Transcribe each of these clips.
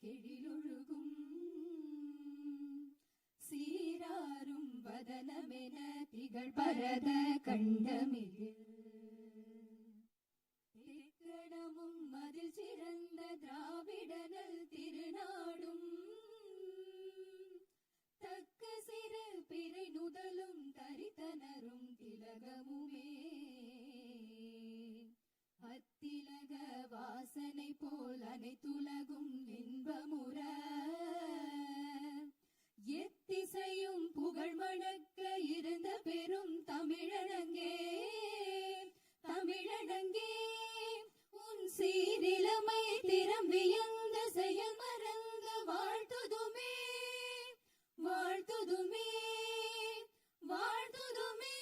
கெழிலொழுகும் சீராரும் வதனமென திகழ் பரத கண்டமிகு திக்கணமும் அதில் சிறந்த திராவிடனல் திருநாடும் தக்க சிறு பிறை நுதலும் தரித்தனரும் திலகமுமே அத்திலக வாசனை போல் அனைத்துலகும் இன்பமுற எத்திசையும் புகழ் மணக்க இருந்த பெரும் தமிழனங்கே தமிழனங்கே உன் சீரிலமை திறம் வியந்த செயல் மறந்த வாழ்த்துதுமே வாழ்த்துதுமே வாழ்த்துதுமே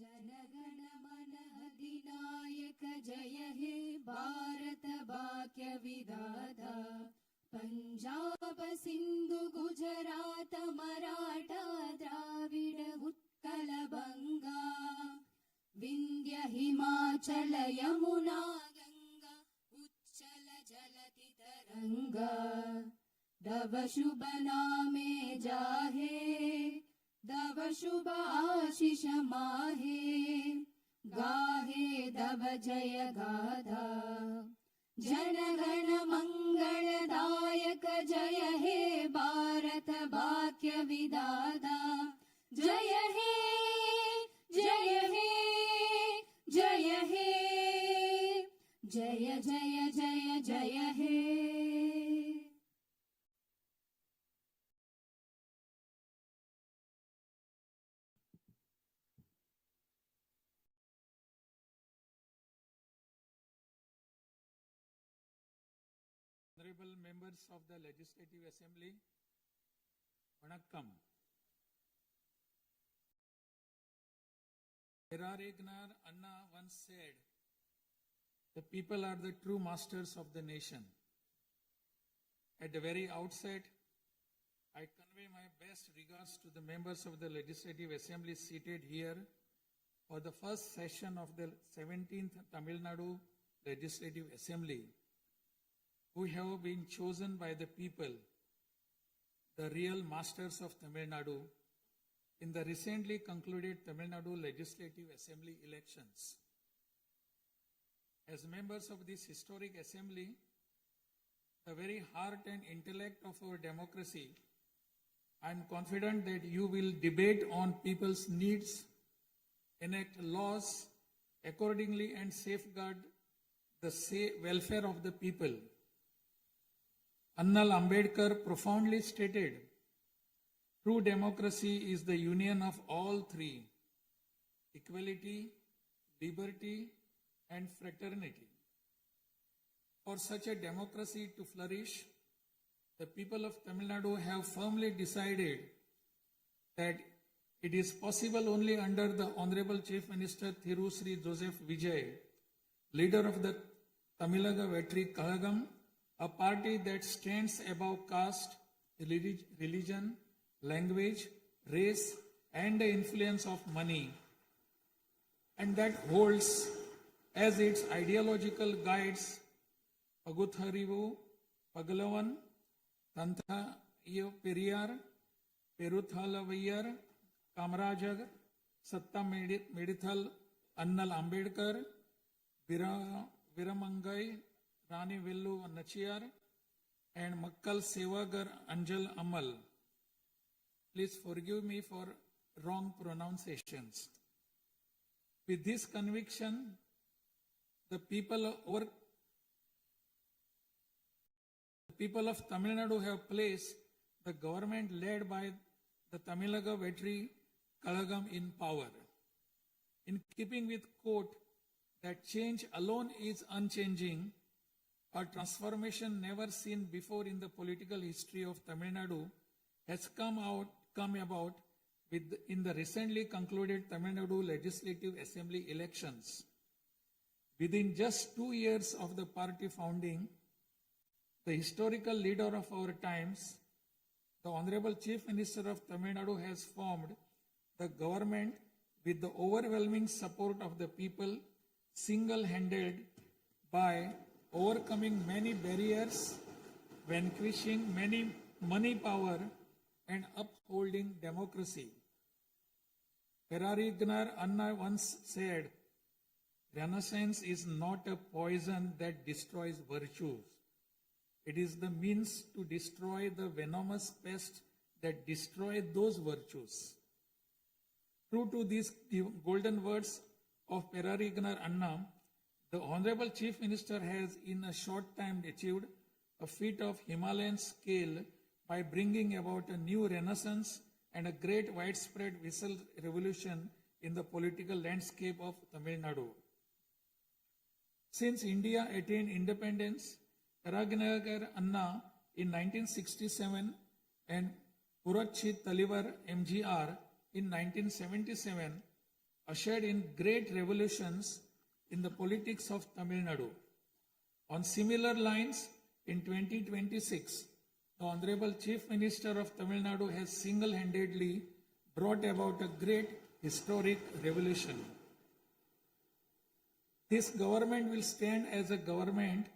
जनगण मन अधिनायक जय हे भारत भाग्य विधाता पंजाब सिंधु गुजरात मराठा द्राविड उत्कल बंगा विंध्य हिमाचल यमुना गंगा उच्चल जलति तरंगा दव शुभ नामे जाहे दव शुभ आशीष माहे गाहे दव जय गाधा जनगण मंगलदायक जय हे भारत भाग्य विधाता जय हे जय हे जय हे जय जय जय जय हे Honorable members of the Legislative Assembly, Vanakkam. Herarignar Anna once said, the people are the true masters of the nation. At the very outset, I convey my best regards to the members of the Legislative Assembly seated here for the first session of the 17th Tamil Nadu Legislative Assembly, who have been chosen by the people, the real masters of Tamil Nadu, in the recently concluded Tamil Nadu Legislative Assembly elections. As members of this historic assembly, the very heart and intellect of our democracy, I am confident that you will debate on people's needs, enact laws accordingly, and safeguard the welfare of the people. Annal Ambedkar profoundly stated, true democracy is the union of all three: equality, liberty, and fraternity. For such a democracy to flourish, the people of Tamil Nadu have firmly decided that it is possible only under the Honorable Chief Minister Thiru Sri Joseph Vijay, leader of the Tamil Nadu Vetri Kalagam, a party that stands above caste, religion, language, race, and the influence of money, and that holds as its ideological guides Pagutharivu, Pagalavan, Tantha Periyar, Peruthalavayar, Kamarajag, Satta Medithal, Annal Ambedkar, Viramangai, Rani Villu Nachiyar, and Makkal Sevagar Anjal Amal. Please forgive me for wrong pronunciations. With this conviction, the people of Tamil Nadu have placed the government led by the Tamil Nadu Vetri Kalagam in power. In keeping with quote that change alone is unchanging, a transformation never seen before in the political history of Tamil Nadu has come about in the recently concluded Tamil Nadu Legislative Assembly elections. Within just 2 years of the party founding, the historical leader of our times, the Honorable Chief Minister of Tamil Nadu, has formed the government with the overwhelming support of the people, single-handed by overcoming many barriers, vanquishing many money power, and upholding democracy. Perarignar Anna once said, Renaissance is not a poison that destroys virtues. It is the means to destroy the venomous pest that destroy those virtues. True to these golden words of Perarignar Anna, the Honorable Chief Minister has in a short time achieved a feat of Himalayan scale by bringing about a new renaissance and a great widespread visual revolution in the political landscape of Tamil Nadu. Since India attained independence, Perarignar Anna in 1967 and Puratchi Talivar MGR in 1977 ushered in great revolutions in the politics of Tamil Nadu. On similar lines, in 2026, the Honorable Chief Minister of Tamil Nadu has single-handedly brought about a great historic revolution. This government will stand as a government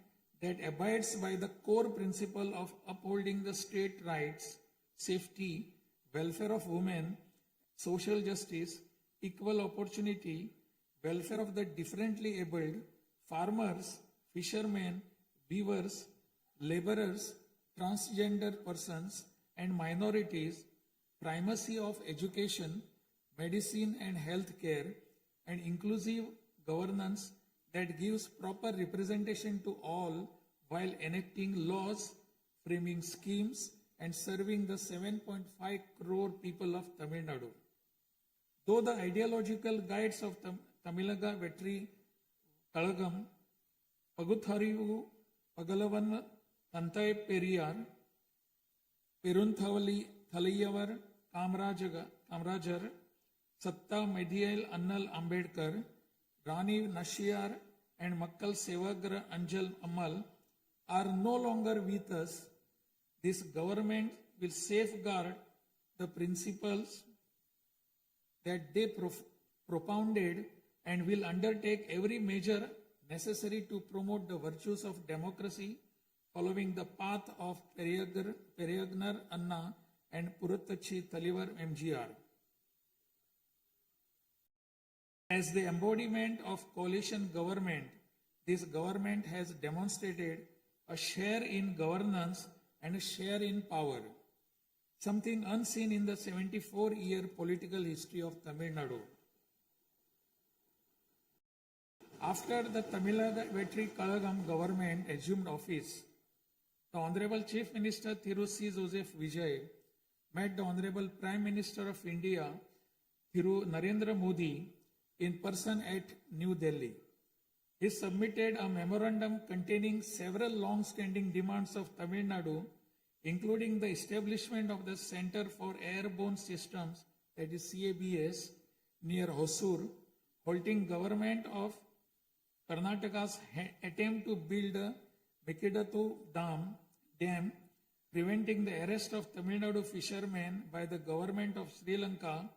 that abides by the core principle of upholding the state rights, safety, welfare of women, social justice, equal opportunity, welfare of the differently abled, farmers, fishermen, weavers, laborers, transgender persons and minorities, primacy of education, medicine and health care, and inclusive governance that gives proper representation to all while enacting laws, framing schemes, and serving the 7.5 crore people of Tamil Nadu. Though the ideological guides of Tamilaga Vetri Kalagam, Pagutharivu, Pagalavan, Tantai Periyar, Perunthavali Thalayavar, Kamrajar, Satta Medial Annal Ambedkar, Rani Nashiyar, and Makkal Sevagra Anjal Amal are no longer with us. This government will safeguard the principles that they propounded and will undertake every measure necessary to promote the virtues of democracy following the path of Perarignar Anna and Puratchi Talivar MGR. As the embodiment of coalition government, this government has demonstrated a share in governance and a share in power, something unseen in the 74-year political history of Tamil Nadu. After the Tamilaga Vetri Kalagam government assumed office, the Honorable Chief Minister Thiru C. Joseph Vijay met the Honorable Prime Minister of India, Thiru Narendra Modi, in person at New Delhi. He submitted a memorandum containing several long-standing demands of Tamil Nadu, including the establishment of the Center for Airborne Systems, that is CABS, near Hosur, halting government of Karnataka's attempt to build a Mekidatu Dam, preventing the arrest of Tamil Nadu fishermen by the government of Sri Lanka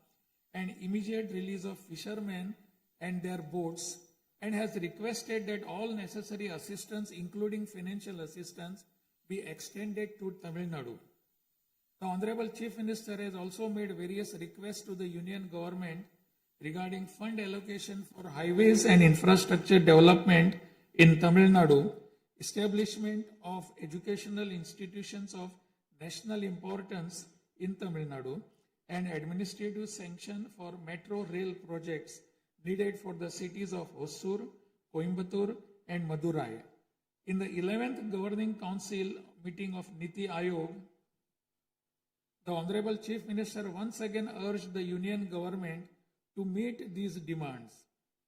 and immediate release of fishermen and their boats, and has requested that all necessary assistance, including financial assistance, be extended to Tamil Nadu. The Honorable Chief Minister has also made various requests to the Union government regarding fund allocation for highways and infrastructure development in Tamil Nadu, establishment of educational institutions of national importance in Tamil Nadu, and administrative sanction for metro rail projects needed for the cities of Hosur, Coimbatore, and Madurai. In the 11th Governing Council meeting of Niti Aayog, the Honorable Chief Minister once again urged the Union government to meet these demands.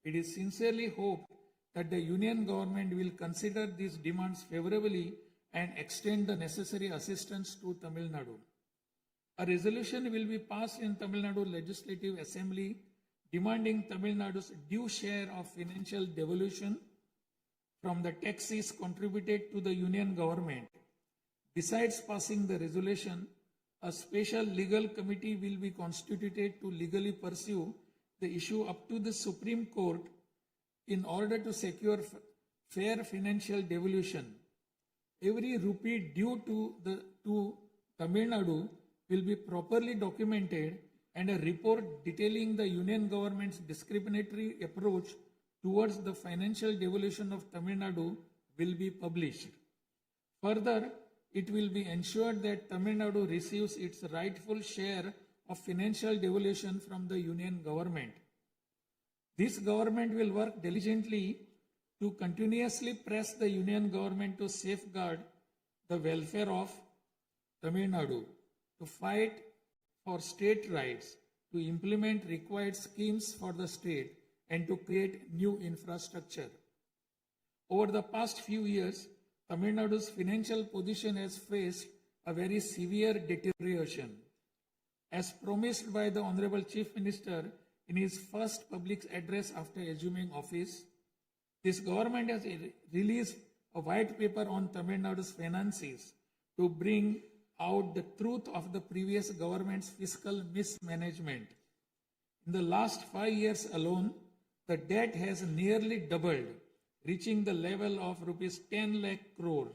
It is sincerely hoped that the Union government will consider these demands favorably and extend the necessary assistance to Tamil Nadu. A resolution will be passed in Tamil Nadu Legislative Assembly demanding Tamil Nadu's due share of financial devolution from the taxes contributed to the Union government. Besides passing the resolution, a special legal committee will be constituted to legally pursue the issue up to the Supreme Court in order to secure fair financial devolution. Every rupee due to Tamil Nadu will be properly documented, and a report detailing the union government's discriminatory approach towards the financial devolution of Tamil Nadu will be published. Further, it will be ensured that Tamil Nadu receives its rightful share of financial devolution from the union government. This government will work diligently to continuously press the union government to safeguard the welfare of Tamil Nadu, to fight for state rights, to implement required schemes for the state, and to create new infrastructure. Over the past few years, Tamil Nadu's financial position has faced a very severe deterioration. As promised by the Honorable Chief Minister in his first public address after assuming office, this government has released a white paper on Tamil Nadu's finances to bring out the truth of the previous government's fiscal mismanagement. In the last 5 years alone, the debt has nearly doubled, reaching the level of rupees 10 lakh crores.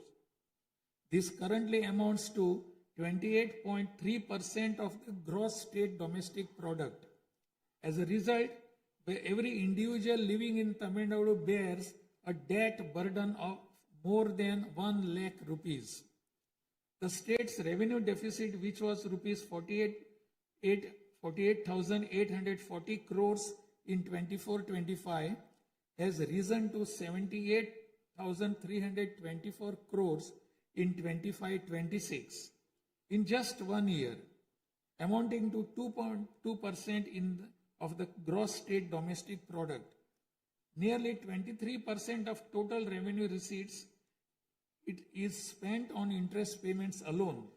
This currently amounts to 28.3% of the gross state domestic product. As a result, every individual living in Tamil Nadu bears a debt burden of more than 1 lakh rupees. The state's revenue deficit, which was rupees 48,840 crores in 24-25, has risen to 78,324 crores in 25-26 in just 1 year, amounting to 2.2% of the gross state domestic product. Nearly 23% of total revenue receipts it is spent on interest payments alone.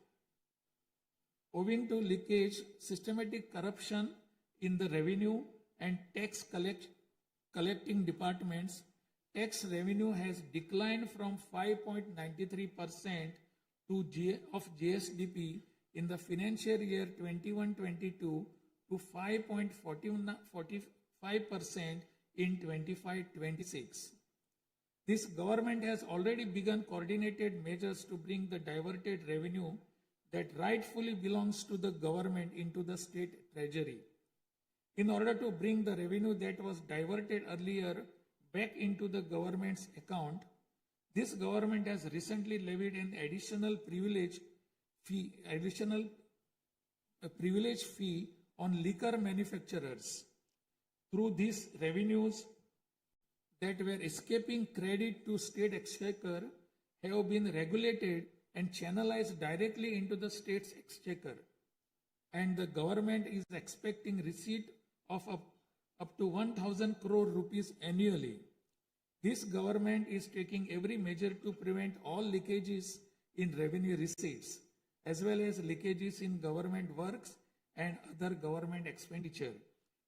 Owing to leakage, systematic corruption in the revenue and tax collecting departments, tax revenue has declined from 5.93% of GSDP in the financial year 21-22 to 5.45% in 25-26. This government has already begun coordinated measures to bring the diverted revenue that rightfully belongs to the government into the state treasury. In order to bring the revenue that was diverted earlier back into the government's account, this government has recently levied an additional privilege fee on liquor manufacturers. Through these revenues that were escaping credit to state exchequer have been regulated and channelized directly into the state's exchequer, and the government is expecting receipt of up to 1,000 crore rupees annually. This government is taking every measure to prevent all leakages in revenue receipts, as well as leakages in government works and other government expenditure,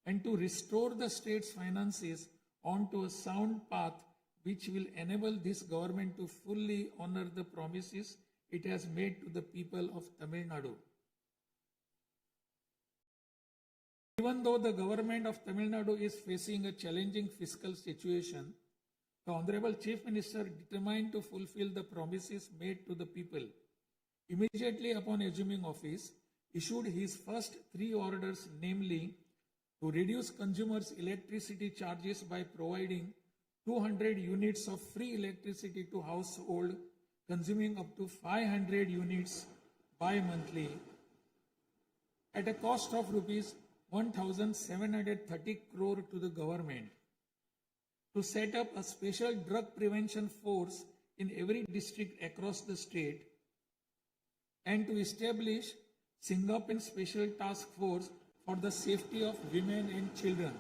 and to restore the state's finances onto a sound path which will enable this government to fully honor the promises it has made to the people of Tamil Nadu. Even though the government of Tamil Nadu is facing a challenging fiscal situation, the Honorable Chief Minister, determined to fulfill the promises made to the people, immediately upon assuming office, issued his first 3 orders, namely, to reduce consumers' electricity charges by providing 200 units of free electricity to household consuming up to 500 units bi-monthly at a cost of rupees 1,730 crore to the government, to set up a special drug prevention force in every district across the state, and to establish Singaporean Special Task Force for the safety of women and children.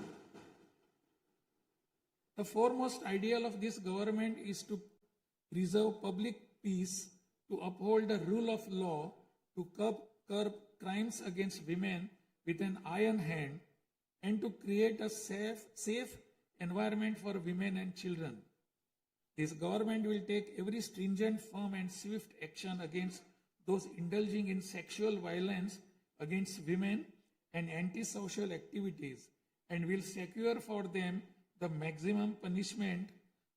The foremost ideal of this government is to preserve public peace, to uphold the rule of law, to curb crimes against women with an iron hand, and to create a safe environment for women and children. This government will take every stringent, firm and swift action against those indulging in sexual violence against women and antisocial activities, and will secure for them the maximum punishment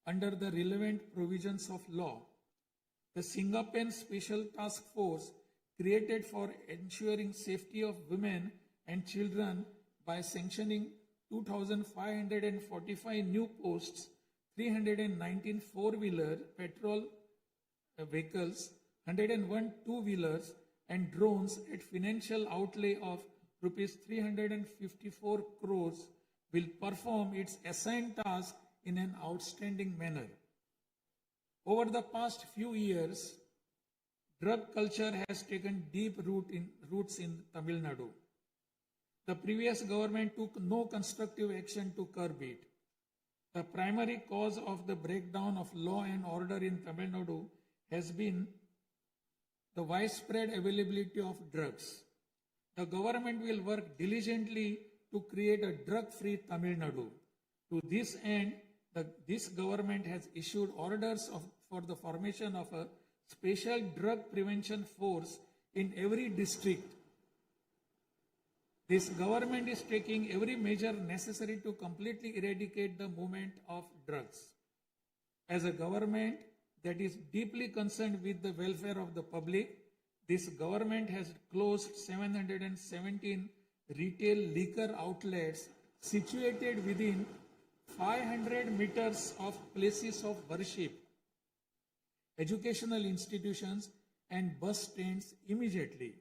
under the relevant provisions of law. The Singapen Special Task Force, created for ensuring safety of women and children by sanctioning 2,545 new posts, 319 four-wheeler petrol vehicles, 101 two-wheelers and drones at financial outlay of rupees 354 crores, will perform its assigned task in an outstanding manner. Over the past few years, drug culture has taken deep roots in Tamil Nadu. The previous government took no constructive action to curb it. The primary cause of the breakdown of law and order in Tamil Nadu has been the widespread availability of drugs. The government will work diligently to create a drug-free Tamil Nadu. To this end, this government has issued orders for the formation of a special drug prevention force in every district. This government is taking every measure necessary to completely eradicate the movement of drugs. As a government that is deeply concerned with the welfare of the public, this government has closed 717 retail liquor outlets situated within 500 meters of places of worship, educational institutions and bus stands immediately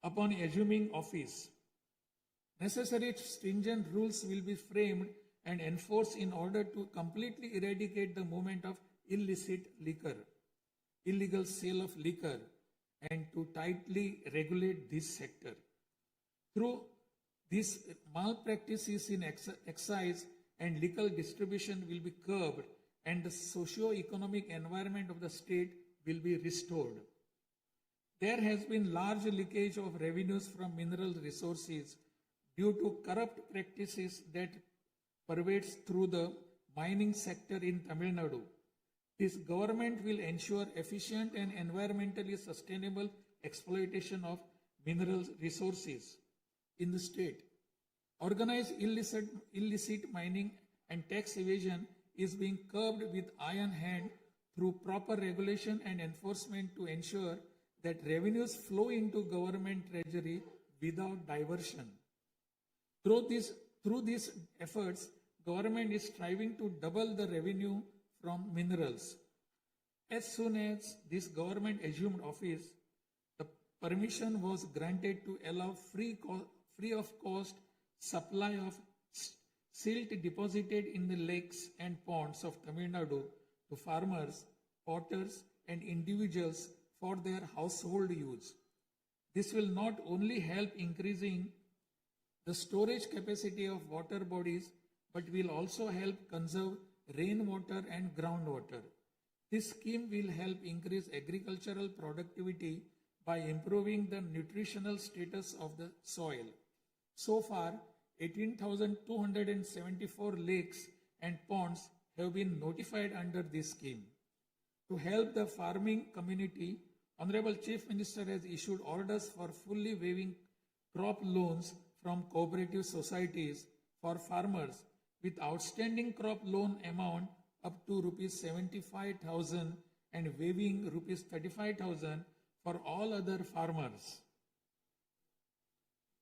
upon assuming office. Necessary stringent rules will be framed and enforced in order to completely eradicate the movement of illicit liquor, illegal sale of liquor, and to tightly regulate this sector. Through these malpractices in excise and liquor distribution will be curbed and the socio-economic environment of the state will be restored. There has been large leakage of revenues from mineral resources due to corrupt practices that pervades through the mining sector in Tamil Nadu. This government will ensure efficient and environmentally sustainable exploitation of mineral resources in the state. Organized illicit mining and tax evasion is being curbed with iron hand through proper regulation and enforcement to ensure that revenues flow into government treasury without diversion. Through these efforts, government is striving to double the revenue from minerals. As soon as this government assumed office, the permission was granted to allow free of cost supply of silt deposited in the lakes and ponds of Tamil Nadu to farmers, potters and individuals for their household use. This will not only help increasing the storage capacity of water bodies, but will also help conserve rainwater and groundwater. This scheme will help increase agricultural productivity by improving the nutritional status of the soil. So far, 18,274 lakes and ponds have been notified under this scheme. To help the farming community, Honorable Chief Minister has issued orders for fully waiving crop loans from cooperative societies for farmers with outstanding crop loan amount up to rupees 75,000 and waiving rupees 35,000 for all other farmers.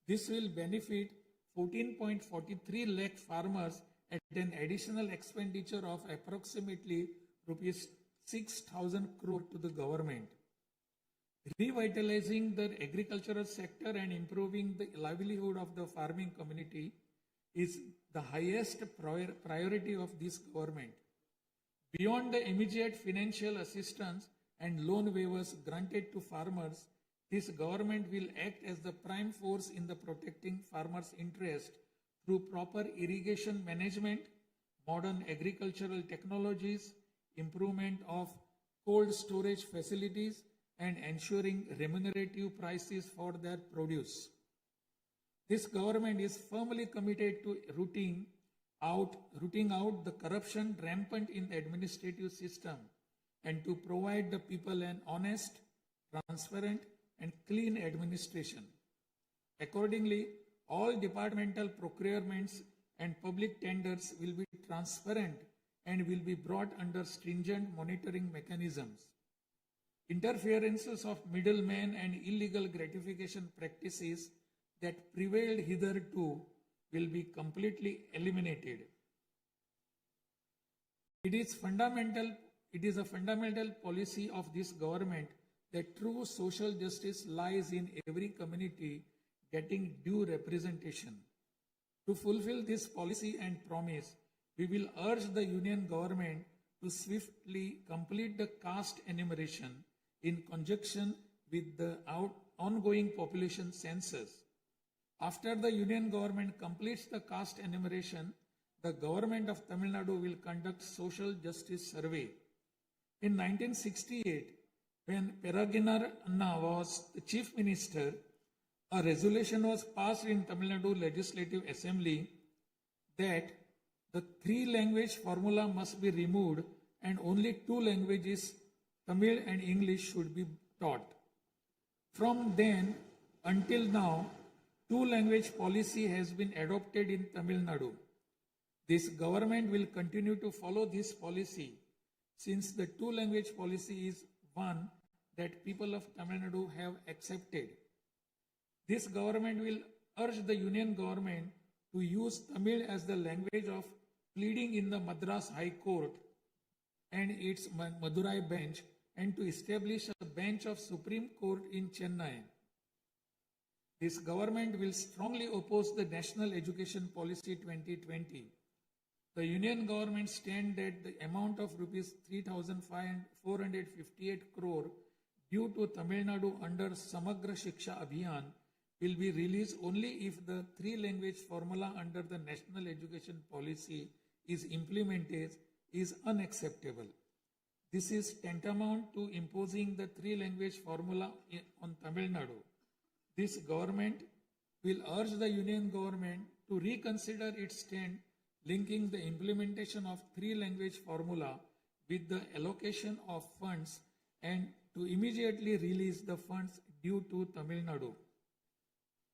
This will benefit 14.43 lakh farmers at an additional expenditure of approximately rupees 6,000 crore to the government. Revitalizing the agricultural sector and improving the livelihood of the farming community is the highest priority of this government. Beyond the immediate financial assistance and loan waivers granted to farmers, this government will act as the prime force in the protecting farmers' interest through proper irrigation management, modern agricultural technologies, improvement of cold storage facilities, and ensuring remunerative prices for their produce. This government is firmly committed to rooting out the corruption rampant in the administrative system and to provide the people an honest, transparent, and clean administration. Accordingly, all departmental procurements and public tenders will be transparent and will be brought under stringent monitoring mechanisms. Interferences of middlemen and illegal gratification practices that prevailed hitherto will be completely eliminated. It is a fundamental policy of this government that true social justice lies in every community getting due representation. To fulfill this policy and promise, we will urge the Union government to swiftly complete the caste enumeration in conjunction with the ongoing population census. After the Union government completes the caste enumeration, the government of Tamil Nadu will conduct social justice survey. In 1968, when Peregriner Anna was the chief minister, a resolution was passed in Tamil Nadu Legislative Assembly that the three-language formula must be removed and only two languages, Tamil and English, should be taught. From then until now, two-language policy has been adopted in Tamil Nadu. This government will continue to follow this policy since the two-language policy is one that people of Tamil Nadu have accepted. This government will urge the Union government to use Tamil as the language of pleading in the Madras High Court and its Madurai bench, and to establish a bench of Supreme Court in Chennai. This government will strongly oppose the National Education Policy 2020. The Union government stand that the amount of rupees 3,458 crore due to Tamil Nadu under Samagra Shiksha Abhiyan will be released only if the three-language formula under the National Education Policy is implemented is unacceptable. This is tantamount to imposing the three-language formula on Tamil Nadu. This government will urge the Union government to reconsider its stand linking the implementation of three-language formula with the allocation of funds and to immediately release the funds due to Tamil Nadu.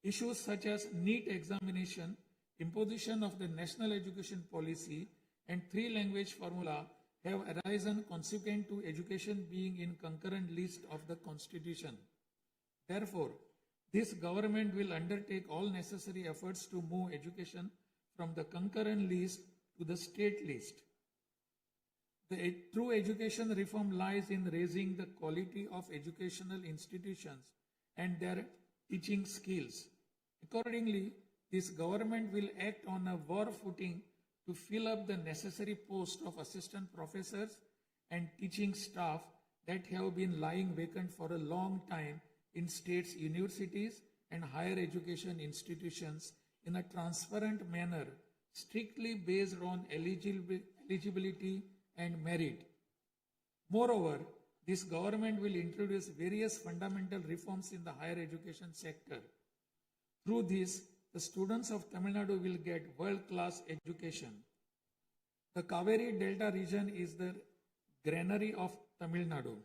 Issues such as NEET examination, imposition of the National Education Policy, and three-language formula have arisen consequent to education being in concurrent list of the Constitution. Therefore, this government will undertake all necessary efforts to move education from the concurrent list to the state list. The true education reform lies in raising the quality of educational institutions and their teaching skills. Accordingly, this government will act on a war footing to fill up the necessary posts of assistant professors and teaching staff that have been lying vacant for a long time in states' universities and higher education institutions in a transparent manner, strictly based on eligibility and merit. Moreover, this government will introduce various fundamental reforms in the higher education sector. Through this, the students of Tamil Nadu will get world-class education. The Kaveri Delta region is the granary of Tamil Nadu.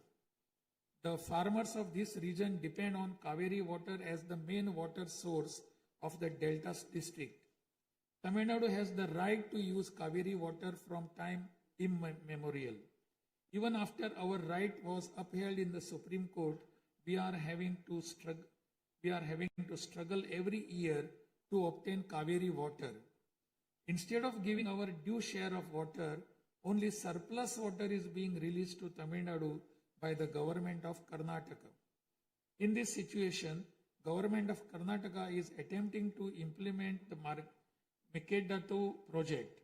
The farmers of this region depend on Kaveri water as the main water source of the Delta district. Tamil Nadu has the right to use Kaveri water from time immemorial. Even after our right was upheld in the Supreme Court, we are having to struggle every year to obtain Kaveri water. Instead of giving our due share of water, only surplus water is being released to Tamil Nadu by the government of Karnataka. In this situation, government of Karnataka is attempting to implement the Mekedatu project.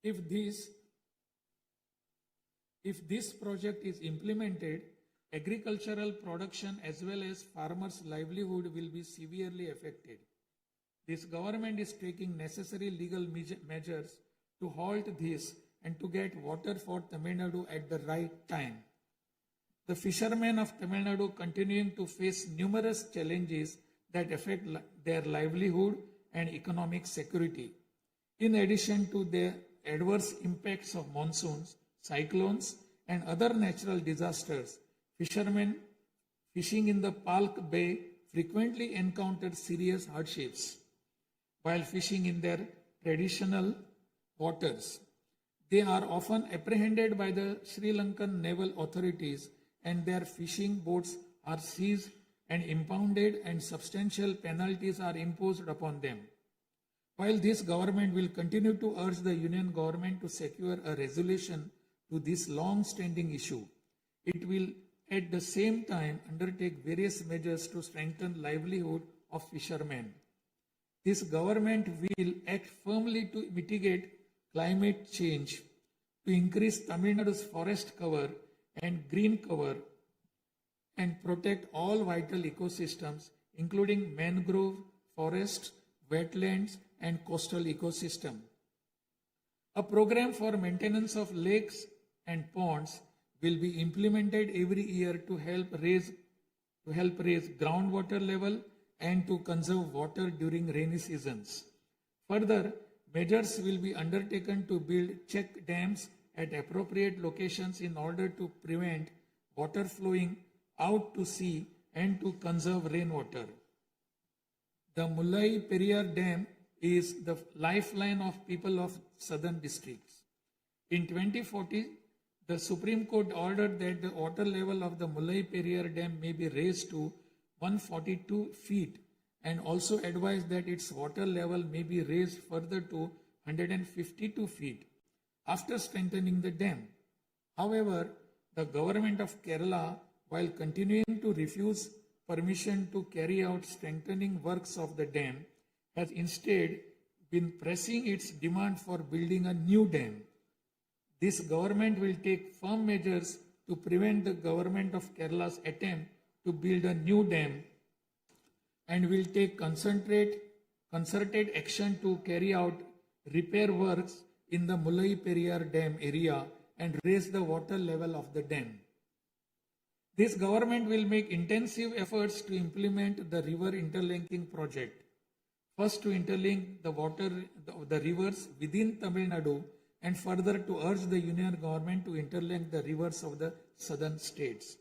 If this project is implemented, agricultural production as well as farmers' livelihood will be severely affected. This government is taking necessary legal measures to halt this and to get water for Tamil Nadu at the right time. The fishermen of Tamil Nadu continuing to face numerous challenges that affect their livelihood and economic security. In addition to the adverse impacts of monsoons, cyclones, and other natural disasters, fishermen fishing in the Palk Bay frequently encounter serious hardships while fishing in their traditional waters. They are often apprehended by the Sri Lankan naval authorities and their fishing boats are seized and impounded and substantial penalties are imposed upon them. While this government will continue to urge the union government to secure a resolution to this long-standing issue, it will at the same time undertake various measures to strengthen livelihood of fishermen. This government will act firmly to mitigate climate change, to increase Tamil Nadu's forest cover and green cover, and protect all vital ecosystems, including mangrove, forests, wetlands, and coastal ecosystem. A program for maintenance of lakes and ponds will be implemented every year to help raise groundwater level and to conserve water during rainy seasons. Further, measures will be undertaken to build check dams at appropriate locations in order to prevent water flowing out to sea and to conserve rainwater. The Mullai Periyar Dam is the lifeline of people of southern districts. In 2040, the Supreme Court ordered that the water level of the Mullai Periyar Dam may be raised to 142 feet and also advised that its water level may be raised further to 152 feet after strengthening the dam. However, the government of Kerala, while continuing to refuse permission to carry out strengthening works of the dam, has instead been pressing its demand for building a new dam. This government will take firm measures to prevent the government of Kerala's attempt to build a new dam and will take concerted action to carry out repair works in the Mullai Periyar Dam area and raise the water level of the dam. This government will make intensive efforts to implement the river interlinking project. First, to interlink the rivers within Tamil Nadu, and further to urge the union government to interlink the rivers of the southern states.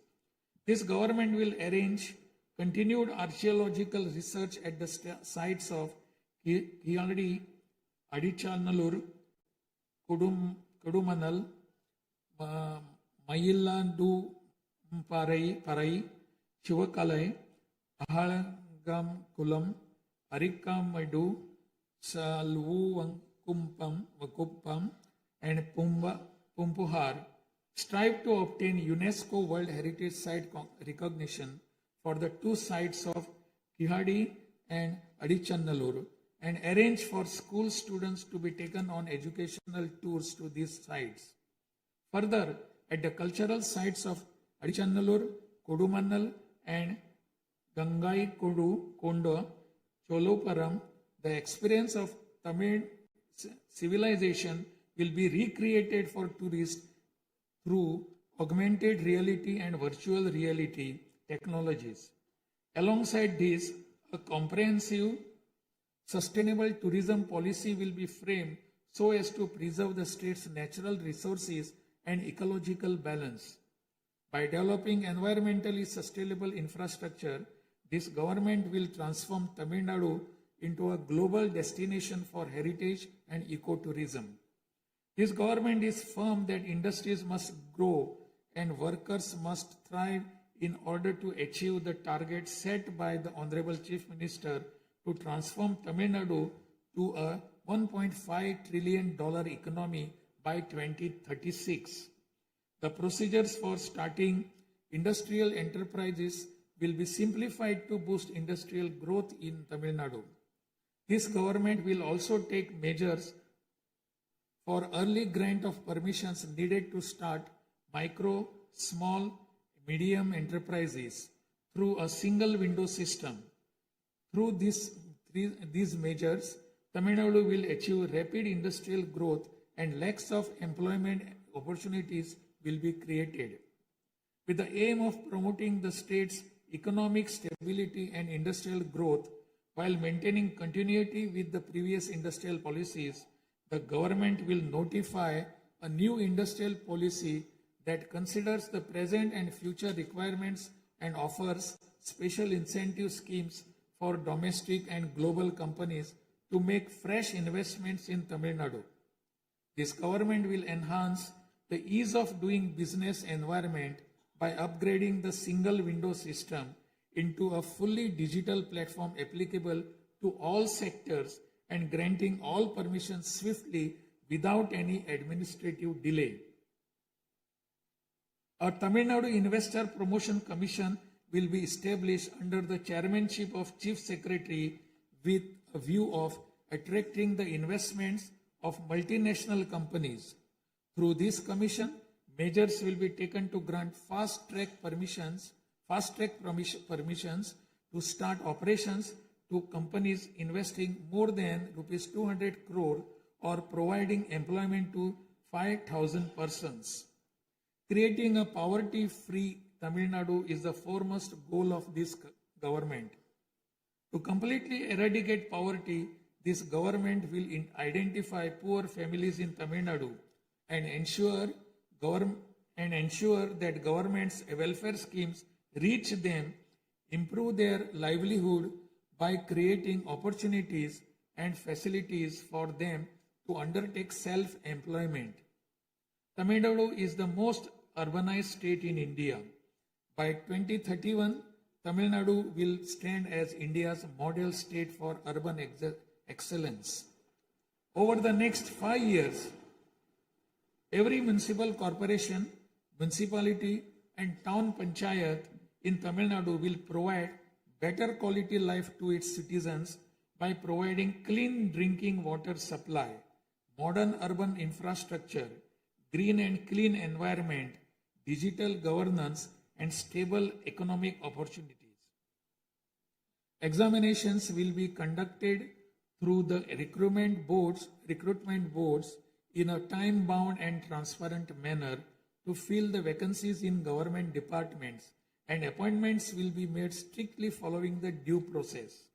This government will arrange continued archaeological research at the sites of Kiyadi, Adichanallur, Kudumanal, Mayillandu Parai, Chivakalai, Ahalagam Kulam, Arikamadu, Salvu Vakuppam, and Pumpuhar strive to obtain UNESCO World Heritage Site recognition for the two sites of Kihadi and Adichanallur and arrange for school students to be taken on educational tours to these sites. Further, at the cultural sites of Adichanallur, Kodumannal and Gangai Kondo, Choluparam, the experience of Tamil civilization will be recreated for tourists through augmented reality and virtual reality technologies. Alongside this, a comprehensive, sustainable tourism policy will be framed so as to preserve the state's natural resources and ecological balance. By developing environmentally sustainable infrastructure, this government will transform Tamil Nadu into a global destination for heritage and ecotourism. This government is firm that industries must grow and workers must thrive in order to achieve the target set by the Honorable Chief Minister to transform Tamil Nadu to a $1.5 trillion economy by 2036. The procedures for starting industrial enterprises will be simplified to boost industrial growth in Tamil Nadu. This government will also take measures for early grant of permissions needed to start micro, small, medium enterprises through a single window system. Through these measures, Tamil Nadu will achieve rapid industrial growth and lakhs of employment opportunities will be created. With the aim of promoting the state's economic stability and industrial growth while maintaining continuity with the previous industrial policies, the government will notify a new industrial policy that considers the present and future requirements and offers special incentive schemes for domestic and global companies to make fresh investments in Tamil Nadu. This government will enhance the ease of doing business environment by upgrading the single window system into a fully digital platform applicable to all sectors and granting all permissions swiftly without any administrative delay. A Tamil Nadu Investor Promotion Commission will be established under the chairmanship of Chief Secretary with a view of attracting the investments of multinational companies. Through this commission, measures will be taken to grant fast-track permissions to start operations to companies investing more than rupees 200 crore or providing employment to 5,000 persons. Creating a poverty-free Tamil Nadu is the foremost goal of this government. To completely eradicate poverty, this government will identify poor families in Tamil Nadu and ensure that government's welfare schemes reach them, improve their livelihood by creating opportunities and facilities for them to undertake self-employment. Tamil Nadu is the most urbanized state in India. By 2031, Tamil Nadu will stand as India's model state for urban excellence. Over the next 5 years, every municipal corporation, municipality, and town panchayat in Tamil Nadu will provide better quality life to its citizens by providing clean drinking water supply, modern urban infrastructure, green and clean environment, digital governance, and stable economic opportunities. Examinations will be conducted through the recruitment boards in a time-bound and transparent manner to fill the vacancies in government departments, and appointments will be made strictly following the due process.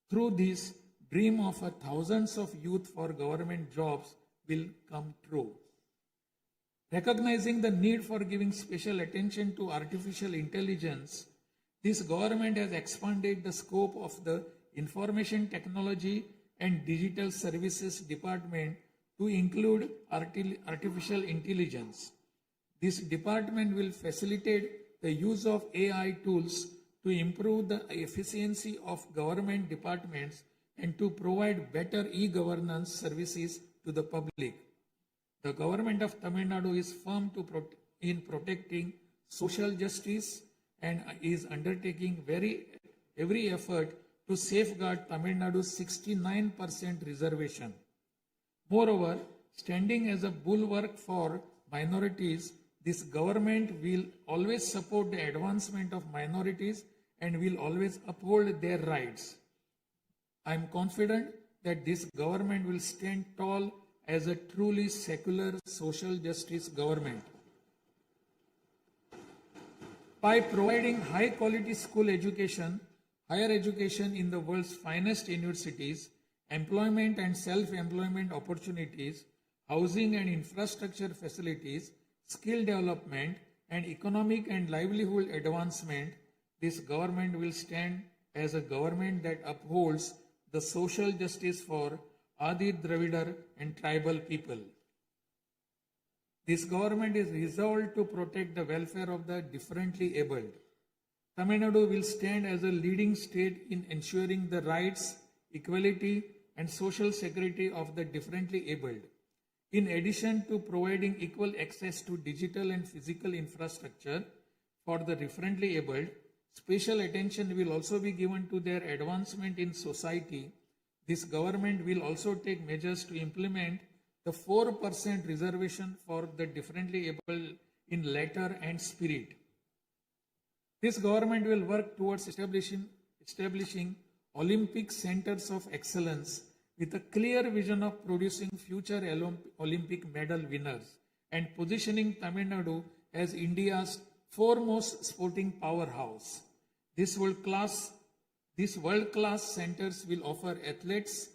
Through this, dream of thousands of youth for government jobs will come true. Recognizing the need for giving special attention to artificial intelligence, this government has expanded the scope of the Information Technology and Digital Services Department to include artificial intelligence. This department will facilitate the use of AI tools to improve the efficiency of government departments and to provide better e-governance services to the public. The government of Tamil Nadu is firm in protecting social justice and is undertaking every effort to safeguard Tamil Nadu's 69% reservation. Moreover, standing as a bulwark for minorities, this government will always support the advancement of minorities and will always uphold their rights. I am confident that this government will stand tall as a truly secular social justice government. By providing high quality school education, higher education in the world's finest universities, employment and self-employment opportunities, housing and infrastructure facilities, skill development, and economic and livelihood advancement, this government will stand as a government that upholds the social justice for Adi Dravidar and tribal people. This government is resolved to protect the welfare of the differently abled. Tamil Nadu will stand as a leading state in ensuring the rights, equality, and social security of the differently abled. In addition to providing equal access to digital and physical infrastructure for the differently abled, special attention will also be given to their advancement in society. This government will also take measures to implement the 4% reservation for the differently able in letter and spirit. This government will work towards establishing Olympic centers of excellence with a clear vision of producing future Olympic medal winners and positioning Tamil Nadu as India's foremost sporting powerhouse. These world-class centers will offer athletes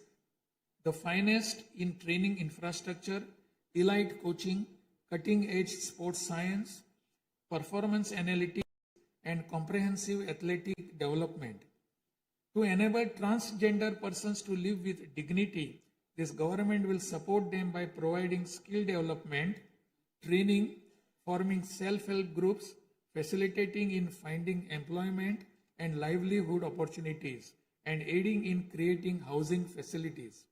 the finest in training infrastructure, elite coaching, cutting-edge sports science, performance analytics, and comprehensive athletic development. To enable transgender persons to live with dignity this government will support them by providing skill development, training, forming self-help groups, facilitating in finding employment and livelihood opportunities, and aiding in creating housing facilities.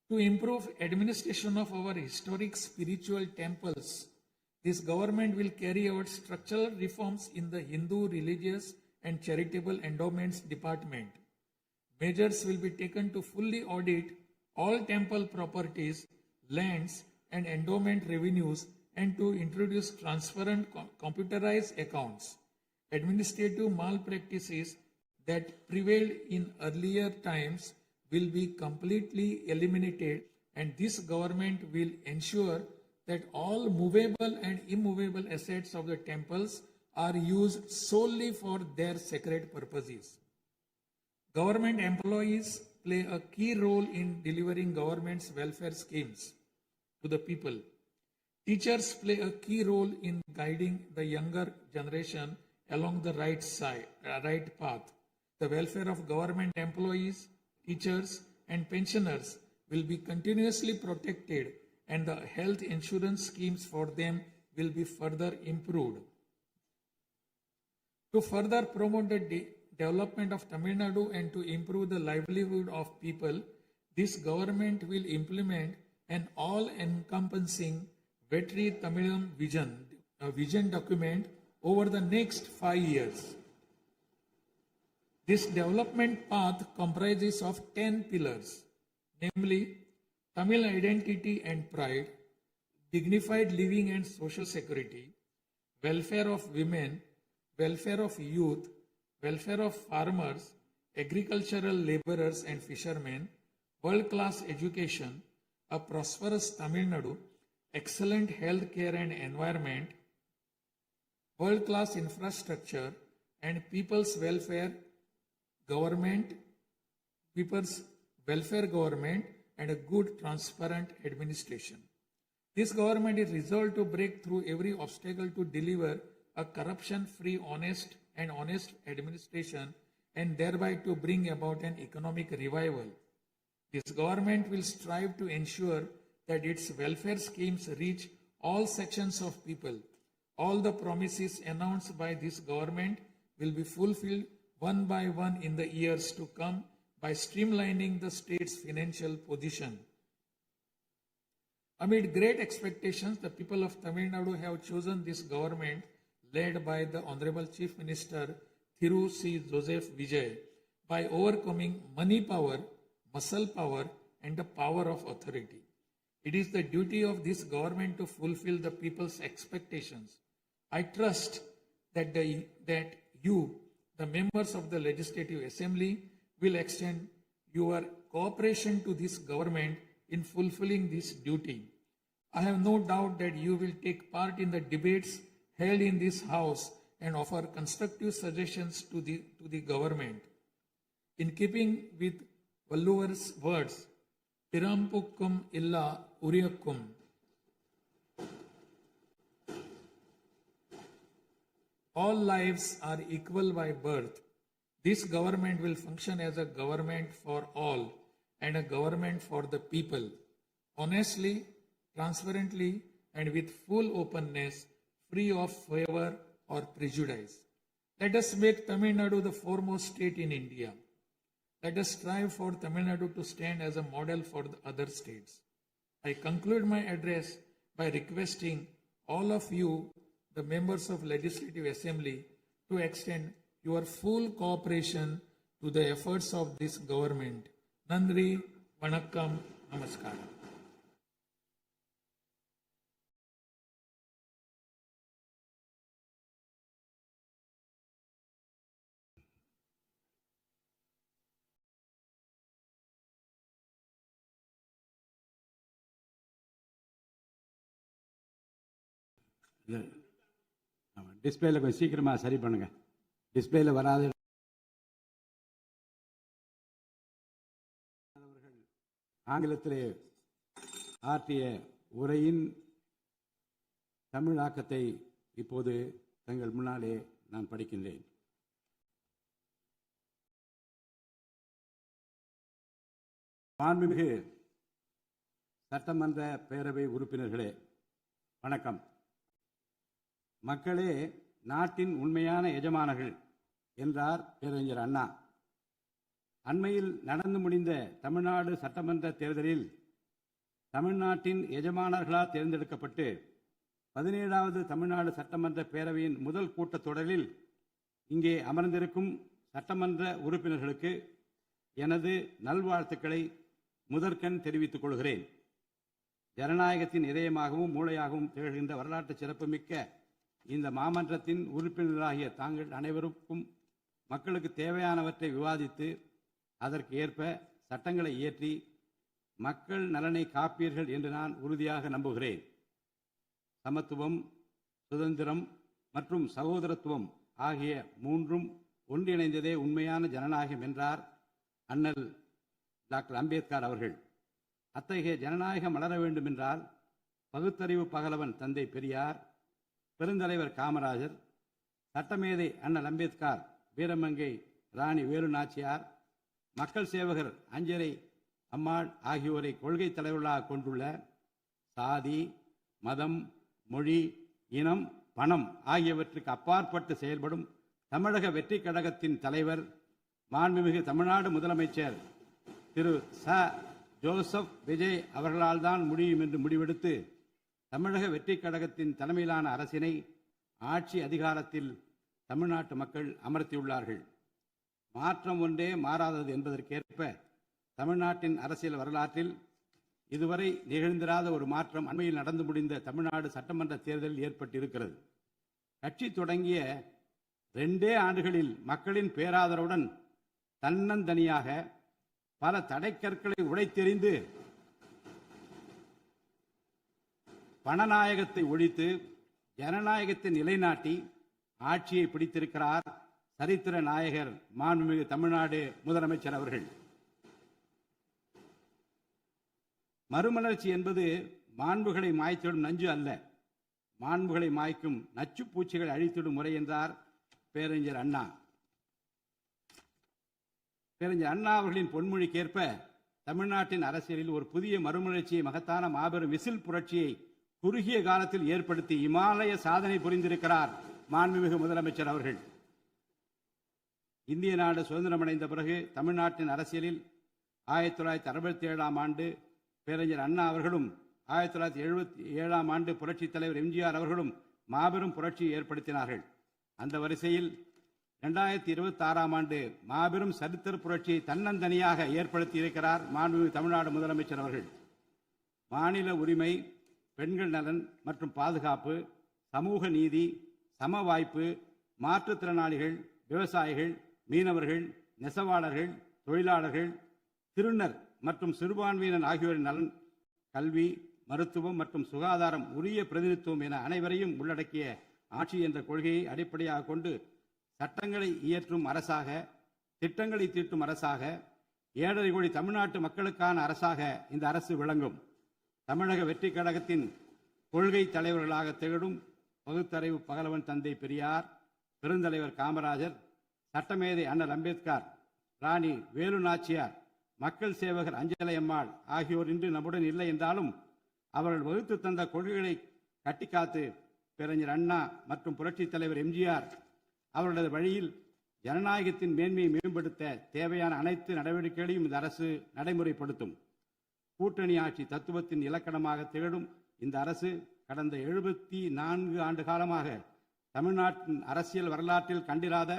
To improve administration of our historic spiritual temples, this government will carry out structural reforms in the Hindu religious and charitable endowments department. Measures will be taken to fully audit all temple properties, lands, and endowment revenues and to introduce transparent computerized accounts. Administrative malpractices that prevailed in earlier times will be completely eliminated, and this government will ensure that all movable and immovable assets of the temples are used solely for their sacred purposes. Government employees play a key role in delivering government's welfare schemes to the people. Teachers play a key role in guiding the younger generation along the right path. The welfare of government employees, teachers, and pensioners will be continuously protected, and the health insurance schemes for them will be further improved. To further promote the development of Tamil Nadu and to improve the livelihood of people, this government will implement an all-encompassing Vetri Tamilam vision document over the next 5 years. This development path comprises of 10 pillars, namely Tamil identity and pride, dignified living and social security, welfare of women, welfare of youth, welfare of farmers, agricultural laborers and fishermen, world-class education, a prosperous Tamil Nadu, excellent health care and environment, world-class infrastructure, and people's welfare government, and a good, transparent administration. This government is resolved to break through every obstacle to deliver a corruption-free, honest administration and thereby to bring about an economic revival. This government will strive to ensure that its welfare schemes reach all sections of people. All the promises announced by this government will be fulfilled one by one in the years to come by streamlining the state's financial position. Amid great expectations, the people of Tamil Nadu have chosen this government led by the Honorable Chief Minister Thiru C. Joseph Vijay by overcoming money power, muscle power, and the power of authority. It is the duty of this government to fulfill the people's expectations. I trust that you, the members of the Legislative Assembly, will extend your cooperation to this government in fulfilling this duty. I have no doubt that you will take part in the debates held in this House and offer constructive suggestions to the government. In keeping with Valluvar's words, Pirampukkum illa Uriyakkum, all lives are equal by birth. This government will function as a government for all and a government for the people, honestly, transparently, and with full openness, free of favor or prejudice. Let us make Tamil Nadu the foremost state in India. Let us strive for Tamil Nadu to stand as a model for the other states. I conclude my address by requesting all of you, the members of Legislative Assembly, to extend your full cooperation to the efforts of this government. Nandri, Vanakkam, Namaskaram. டிஸ்பிளேல கொஞ்சம் சீக்கிரமாக சரி பண்ணுங்க. டிஸ்பிளேல வராது. ஆங்கிலத்திலே ஆற்றிய உரையின் தமிழாக்கத்தை இப்போது தங்கள் முன்னாலே நான் படிக்கின்றேன். மாண்புமிகு சட்டமன்ற பேரவை உறுப்பினர்களே, வணக்கம். மக்களே நாட்டின் உண்மையான எஜமானர்கள் என்றார் பேரறிஞர் அண்ணா. அண்மையில் நடந்து முடிந்த தமிழ்நாடு சட்டமன்ற தேர்தலில் தமிழ்நாட்டின் எஜமானர்களால் தேர்ந்தெடுக்கப்பட்டு 17வது தமிழ்நாடு சட்டமன்ற பேரவையின் முதல் கூட்டத்தொடரில் இங்கே அமர்ந்திருக்கும் சட்டமன்ற உறுப்பினர்களுக்கு எனது நல்வாழ்த்துக்களை முதற்கண் தெரிவித்துக் கொள்கிறேன். ஜனநாயகத்தின் இதயமாகவும் மூளையாகவும் திகழ்கின்ற வரலாற்று சிறப்புமிக்க இந்த மாமன்றத்தின் உறுப்பினர்களாகிய தாங்கள் அனைவருக்கும் மக்களுக்கு தேவையானவற்றை விவாதித்து அதற்கு ஏற்ப சட்டங்களை இயற்றி மக்கள் நலனை காப்பீர்கள் என்று நான் உறுதியாக நம்புகிறேன். சமத்துவம், சுதந்திரம் மற்றும் சகோதரத்துவம் ஆகிய மூன்றும் ஒன்றிணைந்ததே உண்மையான ஜனநாயகம் என்றார் அண்ணல் டாக்டர் அம்பேத்கர் அவர்கள். அத்தகைய ஜனநாயகம் மலர வேண்டும் என்றால் பகுத்தறிவு பகலவன் தந்தை பெரியார், பெருந்தலைவர் காமராஜர், சட்டமேதை அண்ணல் அம்பேத்கர், வீரமங்கை ராணி வேலு நாச்சியார், மக்கள் சேவகர் அஞ்சரை அம்மாள் ஆகியோரை கொள்கை தலைவர்களாக கொண்டுள்ள சாதி, மதம், மொழி, இனம், பணம் ஆகியவற்றுக்கு அப்பாற்பட்டு செயல்படும் தமிழக வெற்றி கழகத்தின் தலைவர் மாண்புமிகு தமிழ்நாடு முதலமைச்சர் திரு ச. ஜோசப் விஜய் அவர்களால் தான் முடியும் என்று முடிவெடுத்து தமிழக வெற்றி கழகத்தின் தலைமையிலான அரசினை ஆட்சி அதிகாரத்தில் தமிழ்நாட்டு மக்கள் அமர்த்தியுள்ளார்கள். மாற்றம் ஒன்றே மாறாதது என்பதற்கேற்ப தமிழ்நாட்டின் அரசியல் வரலாற்றில் இதுவரை நிகழ்ந்திராத ஒரு மாற்றம் அண்மையில் நடந்து முடிந்த தமிழ்நாடு சட்டமன்ற தேர்தலில் ஏற்பட்டிருக்கிறது. கட்சி தொடங்கிய 2 ஆண்டுகளில் மக்களின் பேராதரவுடன் தன்னந்தனியாக பல தடைக்கற்களை உடைத்தெறிந்து பணநாயகத்தை ஒழித்து ஜனநாயகத்தை நிலைநாட்டி ஆட்சியை பிடித்திருக்கிறார் சரித்திர நாயகர் மாண்புமிகு தமிழ்நாடு முதலமைச்சர் அவர்கள். மறுமலர்ச்சி என்பது மாண்புகளை மாய்த்திடும் நஞ்சு அல்ல, மாண்புகளை மாய்க்கும் நச்சு பூச்சிகளை அழித்திடும் முறை என்றார் பேரறிஞர் அண்ணா. பேரறிஞர் அண்ணா அவர்களின் பொன்மொழிக்கேற்ப தமிழ்நாட்டின் அரசியலில் ஒரு புதிய மறுமலர்ச்சியை, மகத்தான மாபெரும் விசில் புரட்சியை குறுகிய காலத்தில் ஏற்படுத்தி இமாலய சாதனை புரிந்திருக்கிறார் மாண்புமிகு முதலமைச்சர் அவர்கள். இந்திய நாடு சுதந்திரமடைந்த பிறகு தமிழ்நாட்டின் அரசியலில் 1967ஆம் ஆண்டு பேரறிஞர் அண்ணா அவர்களும் 1977ஆம் ஆண்டு புரட்சித் தலைவர் எம்ஜிஆர் அவர்களும் மாபெரும் புரட்சியை ஏற்படுத்தினார்கள். அந்த வரிசையில் 2026ஆம் ஆண்டு மாபெரும் சரித்திர புரட்சியை தன்னந்தனியாக ஏற்படுத்தி இருக்கிறார் மாண்புமிகு தமிழ்நாடு முதலமைச்சர் அவர்கள். மாநில உரிமை, பெண்கள் நலன் மற்றும் பாதுகாப்பு, சமூக நீதி, சம வாய்ப்பு, மாற்றுத்திறனாளிகள், விவசாயிகள், மீனவர்கள், நெசவாளர்கள், தொழிலாளர்கள், திருநர் மற்றும் சிறுபான்மையினர் ஆகியோரின் நலன், கல்வி, மருத்துவம் மற்றும் சுகாதாரம், உரிய பிரதிநிதித்துவம் என அனைவரையும் உள்ளடக்கிய ஆட்சி என்ற கொள்கையை அடிப்படையாக கொண்டு சட்டங்களை இயற்றும் அரசாக, திட்டங்களை தீட்டும் அரசாக, 7.5 கோடி தமிழ்நாட்டு மக்களுக்கான அரசாக இந்த அரசு விளங்கும். தமிழக வெற்றி கழகத்தின் கொள்கை தலைவர்களாக திகழும் பகுத்தறிவு பகலவன் தந்தை பெரியார், பெருந்தலைவர் காமராஜர், சட்டமேதை அண்ணல் அம்பேத்கர், ராணி வேலு நாச்சியார், மக்கள் சேவகர் அஞ்சலை அம்மாள் ஆகியோர் இன்று நம்முடன் இல்லை என்றாலும் அவர்கள் வகுத்து தந்த கொள்கைகளை கட்டிக்காத்து பேரறிஞர் அண்ணா மற்றும் புரட்சித் தலைவர் எம்ஜிஆர் அவர்களது வழியில் ஜனநாயகத்தின் மேன்மையை மேம்படுத்த தேவையான அனைத்து நடவடிக்கைகளையும் இந்த அரசு நடைமுறைப்படுத்தும். கூட்டணி ஆட்சி தத்துவத்தின் இலக்கணமாக திகழும் இந்த அரசு கடந்த 74 ஆண்டு காலமாக தமிழ்நாட்டின் அரசியல் வரலாற்றில் கண்டிராத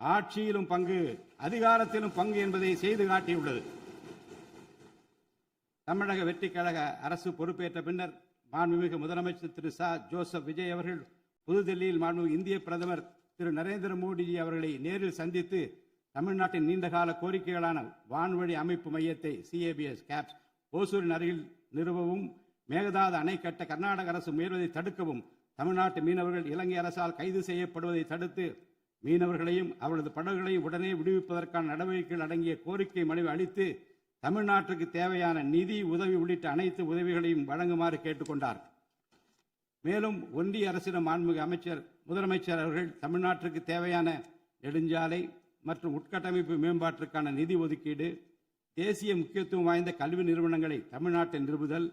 ஆட்சியிலும் பங்கு, அதிகாரத்திலும் பங்கு என்பதை செய்து காட்டியுள்ளது. தமிழக வெற்றி கழக அரசு பொறுப்பேற்ற பின்னர் மாண்புமிகு முதலமைச்சர் திரு ச. ஜோசப் விஜய் அவர்கள் புதுதில்லியில் மாண்புமிகு இந்திய பிரதமர் திரு நரேந்திர மோடிஜி அவர்களை நேரில் சந்தித்து தமிழ்நாட்டின் நீண்டகால கோரிக்கைகளான வான்வழி அமைப்பு மையத்தை CABS கேப்ஸ் ஓசூரின் அருகில் நிறுவவும், மேகதாது அணை கட்ட கர்நாடக அரசு முயல்வதை தடுக்கவும், தமிழ்நாட்டு மீனவர்கள் இலங்கை அரசால் கைது செய்யப்படுவதை தடுத்து மீனவர்களையும் அவரது படகுகளையும் உடனே விடுவிப்பதற்கான நடவடிக்கைகள் அடங்கிய கோரிக்கை மனுவை அளித்து தமிழ்நாட்டுக்கு தேவையான நிதி உதவி உள்ளிட்ட அனைத்து உதவிகளையும் வழங்குமாறு கேட்டுக்கொண்டார். மேலும் ஒன்றிய அரசிடம் மாண்புமிகு முதலமைச்சர் அவர்கள் தமிழ்நாட்டிற்கு தேவையான நெடுஞ்சாலை மற்றும் உட்கட்டமைப்பு மேம்பாட்டிற்கான நிதி ஒதுக்கீடு, தேசிய முக்கியத்துவம் வாய்ந்த கல்வி நிறுவனங்களை தமிழ்நாட்டில் நிறுவுதல்,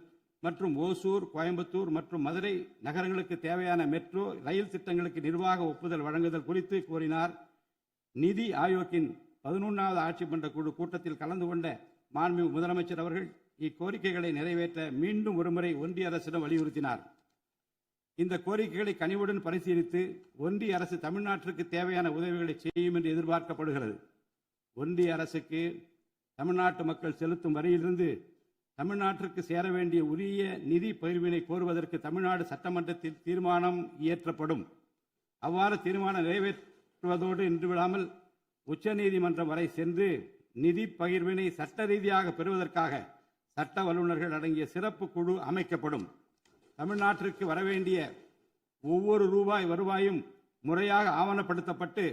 மற்றும் ஓசூர், கோயம்புத்தூர் மற்றும் மதுரை நகரங்களுக்கு தேவையான மெட்ரோ ரயில் திட்டங்களுக்கு நிர்வாக ஒப்புதல் வழங்குதல் குறித்து கூறினார். நிதி ஆயோக்கின் 11வது ஆட்சி மன்ற குழு கூட்டத்தில் கலந்து கொண்ட மாண்புமிகு முதலமைச்சர் அவர்கள் இக்கோரிக்கைகளை நிறைவேற்ற மீண்டும் ஒருமுறை ஒன்றிய அரசிடம் வலியுறுத்தினார். இந்த கோரிக்கைகளை கனிவுடன் பரிசீலித்து ஒன்றிய அரசு தமிழ்நாட்டிற்கு தேவையான உதவிகளை செய்யும் என்று எதிர்பார்க்கப்படுகிறது. ஒன்றிய அரசுக்கு தமிழ்நாட்டு மக்கள் செலுத்தும் வரியிலிருந்து தமிழ்நாட்டிற்கு சேர வேண்டிய உரிய நிதி பகிர்வினை கோருவதற்கு தமிழ்நாடு சட்டமன்றத்தில் தீர்மானம் இயற்றப்படும். அவ்வாறு தீர்மானம் நிறைவேற்றுவதோடு நின்றுவிடாமல் உச்சநீதிமன்றம் வரை சென்று நிதி பகிர்வினை சட்ட ரீதியாக பெறுவதற்காக சட்ட வல்லுநர்கள் அடங்கிய சிறப்பு குழு அமைக்கப்படும். தமிழ்நாட்டிற்கு வரவேண்டிய ஒவ்வொரு ரூபாய் வருவாயும் முறையாக ஆவணப்படுத்தப்பட்டு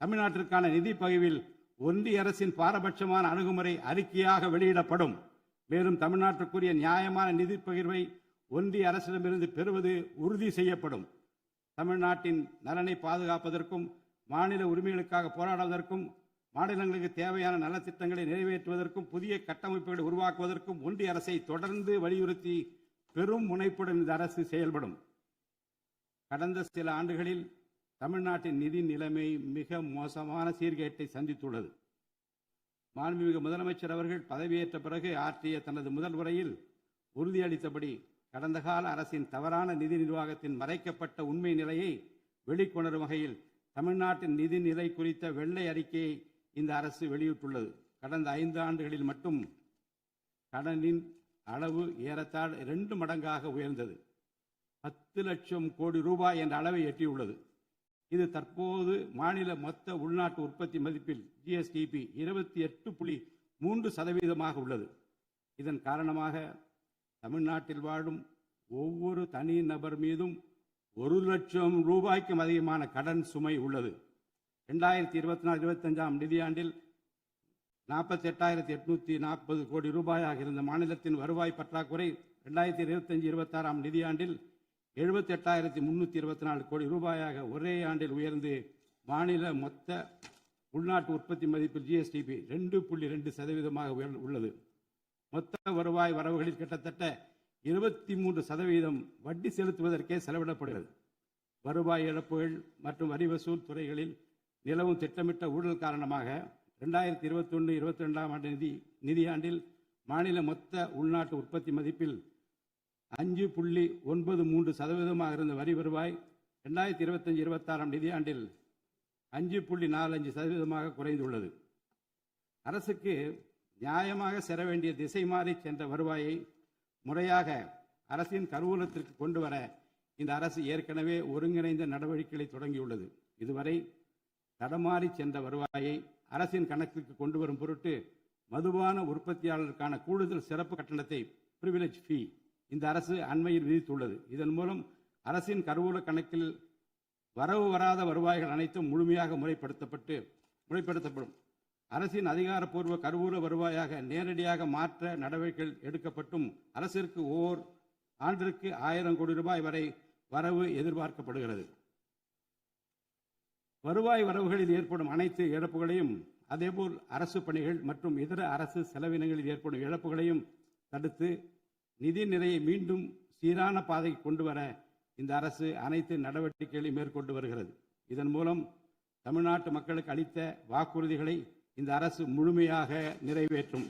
தமிழ்நாட்டிற்கான நிதி பகிர்வில் ஒன்றிய அரசின் பாரபட்சமான அணுகுமுறை அறிக்கையாக வெளியிடப்படும். மேலும் தமிழ்நாட்டிற்குரிய நியாயமான நிதி பகிர்வை ஒன்றிய அரசிடமிருந்து பெறுவது உறுதி செய்யப்படும். தமிழ்நாட்டின் நலனை பாதுகாப்பதற்கும் மாநில உரிமைகளுக்காக போராடுவதற்கும் மாநிலங்களுக்கு தேவையான நலத்திட்டங்களை நிறைவேற்றுவதற்கும் புதிய கட்டமைப்புகளை உருவாக்குவதற்கும் ஒன்றிய அரசை தொடர்ந்து வலியுறுத்தி பெரும் முனைப்புடன் இந்த அரசு செயல்படும். கடந்த சில ஆண்டுகளில் தமிழ்நாட்டின் நிதி நிலைமை மிக மோசமான சீர்கேட்டை சந்தித்துள்ளது. மாண்புமிகு முதலமைச்சர் அவர்கள் பதவியேற்ற பிறகு ஆற்றிய தனது முதல் உரையில் உறுதியளித்தபடி கடந்த கால அரசின் தவறான நிதி நிர்வாகத்தின் மறைக்கப்பட்ட உண்மை நிலையை வெளிக்கொணரும் வகையில் தமிழ்நாட்டின் நிதி நிலை குறித்த வெள்ளை அறிக்கையை இந்த அரசு வெளியிட்டுள்ளது. கடந்த 5 ஆண்டுகளில் மட்டும் கடனின் அளவு ஏறத்தாழ 2 மடங்காக உயர்ந்தது. 10 லட்சம் கோடி ரூபாய் என்ற அளவை எட்டியுள்ளது. இது தற்போது மாநில மொத்த உள்நாட்டு உற்பத்தி மதிப்பில் ஜிஎஸ்டிபி 28.3% உள்ளது. இதன் காரணமாக தமிழ்நாட்டில் வாழும் ஒவ்வொரு தனி நபர் மீதும் 1 லட்சம் ரூபாய்க்கும் அதிகமான கடன் சுமை உள்ளது. 2024-25 நிதியாண்டில் 48,840 கோடி ரூபாயாக இருந்த மாநிலத்தின் வருவாய் பற்றாக்குறை 2025-26 நிதியாண்டில் 78,324 கோடி ரூபாயாக ஒரே ஆண்டில் உயர்ந்து மாநில மொத்த உள்நாட்டு உற்பத்தி மதிப்பில் ஜிஎஸ்டிபி 2.2% உள்ளது. மொத்த வருவாய் வரவுகளில் கிட்டத்தட்ட 23% வட்டி செலுத்துவதற்கே செலவிடப்படுகிறது. வருவாய் இழப்புகள் மற்றும் வரி வசூல் துறைகளில் நிலவும் திட்டமிட்ட ஊழல் காரணமாக 2021-22 நிதியாண்டில் மாநில மொத்த உள்நாட்டு உற்பத்தி மதிப்பில் 5.93% இருந்த வரி வருவாய் 2025-26 நிதியாண்டில் 5.45% குறைந்துள்ளது. அரசுக்கு நியாயமாக செல்ல வேண்டிய திசை மாறி சென்ற வருவாயை முறையாக அரசின் கருவூலத்திற்கு கொண்டு வர இந்த அரசு ஏற்கனவே ஒருங்கிணைந்த நடவடிக்கைகளை தொடங்கியுள்ளது. இதுவரை தடமாறி சென்ற வருவாயை அரசின் கணக்கிற்கு கொண்டு வரும் பொருட்டு மதுபான உற்பத்தியாளருக்கான கூடுதல் சிறப்பு கட்டணத்தை பிரிவிலேஜ் ஃபீ இந்த அரசு அண்மையில் விதித்துள்ளது. இதன் மூலம் அரசின் கருவூல கணக்கில் வரவு வராத வருவாய்கள் அனைத்தும் முழுமையாக முறைப்படுத்தப்படும். அரசின் அதிகாரப்பூர்வ கருவூல வருவாயாக நேரடியாக மாற்ற நடவடிக்கைகள் எடுக்கப்பட்டும் அரசிற்கு ஓர் ஆண்டிற்கு 1000 கோடி ரூபாய் வரை வரவு எதிர்பார்க்கப்படுகிறது. வருவாய் வரவுகளில் ஏற்படும் அனைத்து இழப்புகளையும் அதேபோல் அரசு பணிகள் மற்றும் இதர அரசு செலவினங்களில் ஏற்படும் இழப்புகளையும் தடுத்து நிதி நிலையை மீண்டும் சீரான பாதைக்கு கொண்டு வர இந்த அரசு அனைத்து நடவடிக்கைகளையும் மேற்கொண்டு வருகிறது. இதன் மூலம் தமிழ்நாட்டு மக்களுக்கு அளித்த வாக்குறுதிகளை இந்த அரசு முழுமையாக நிறைவேற்றும்.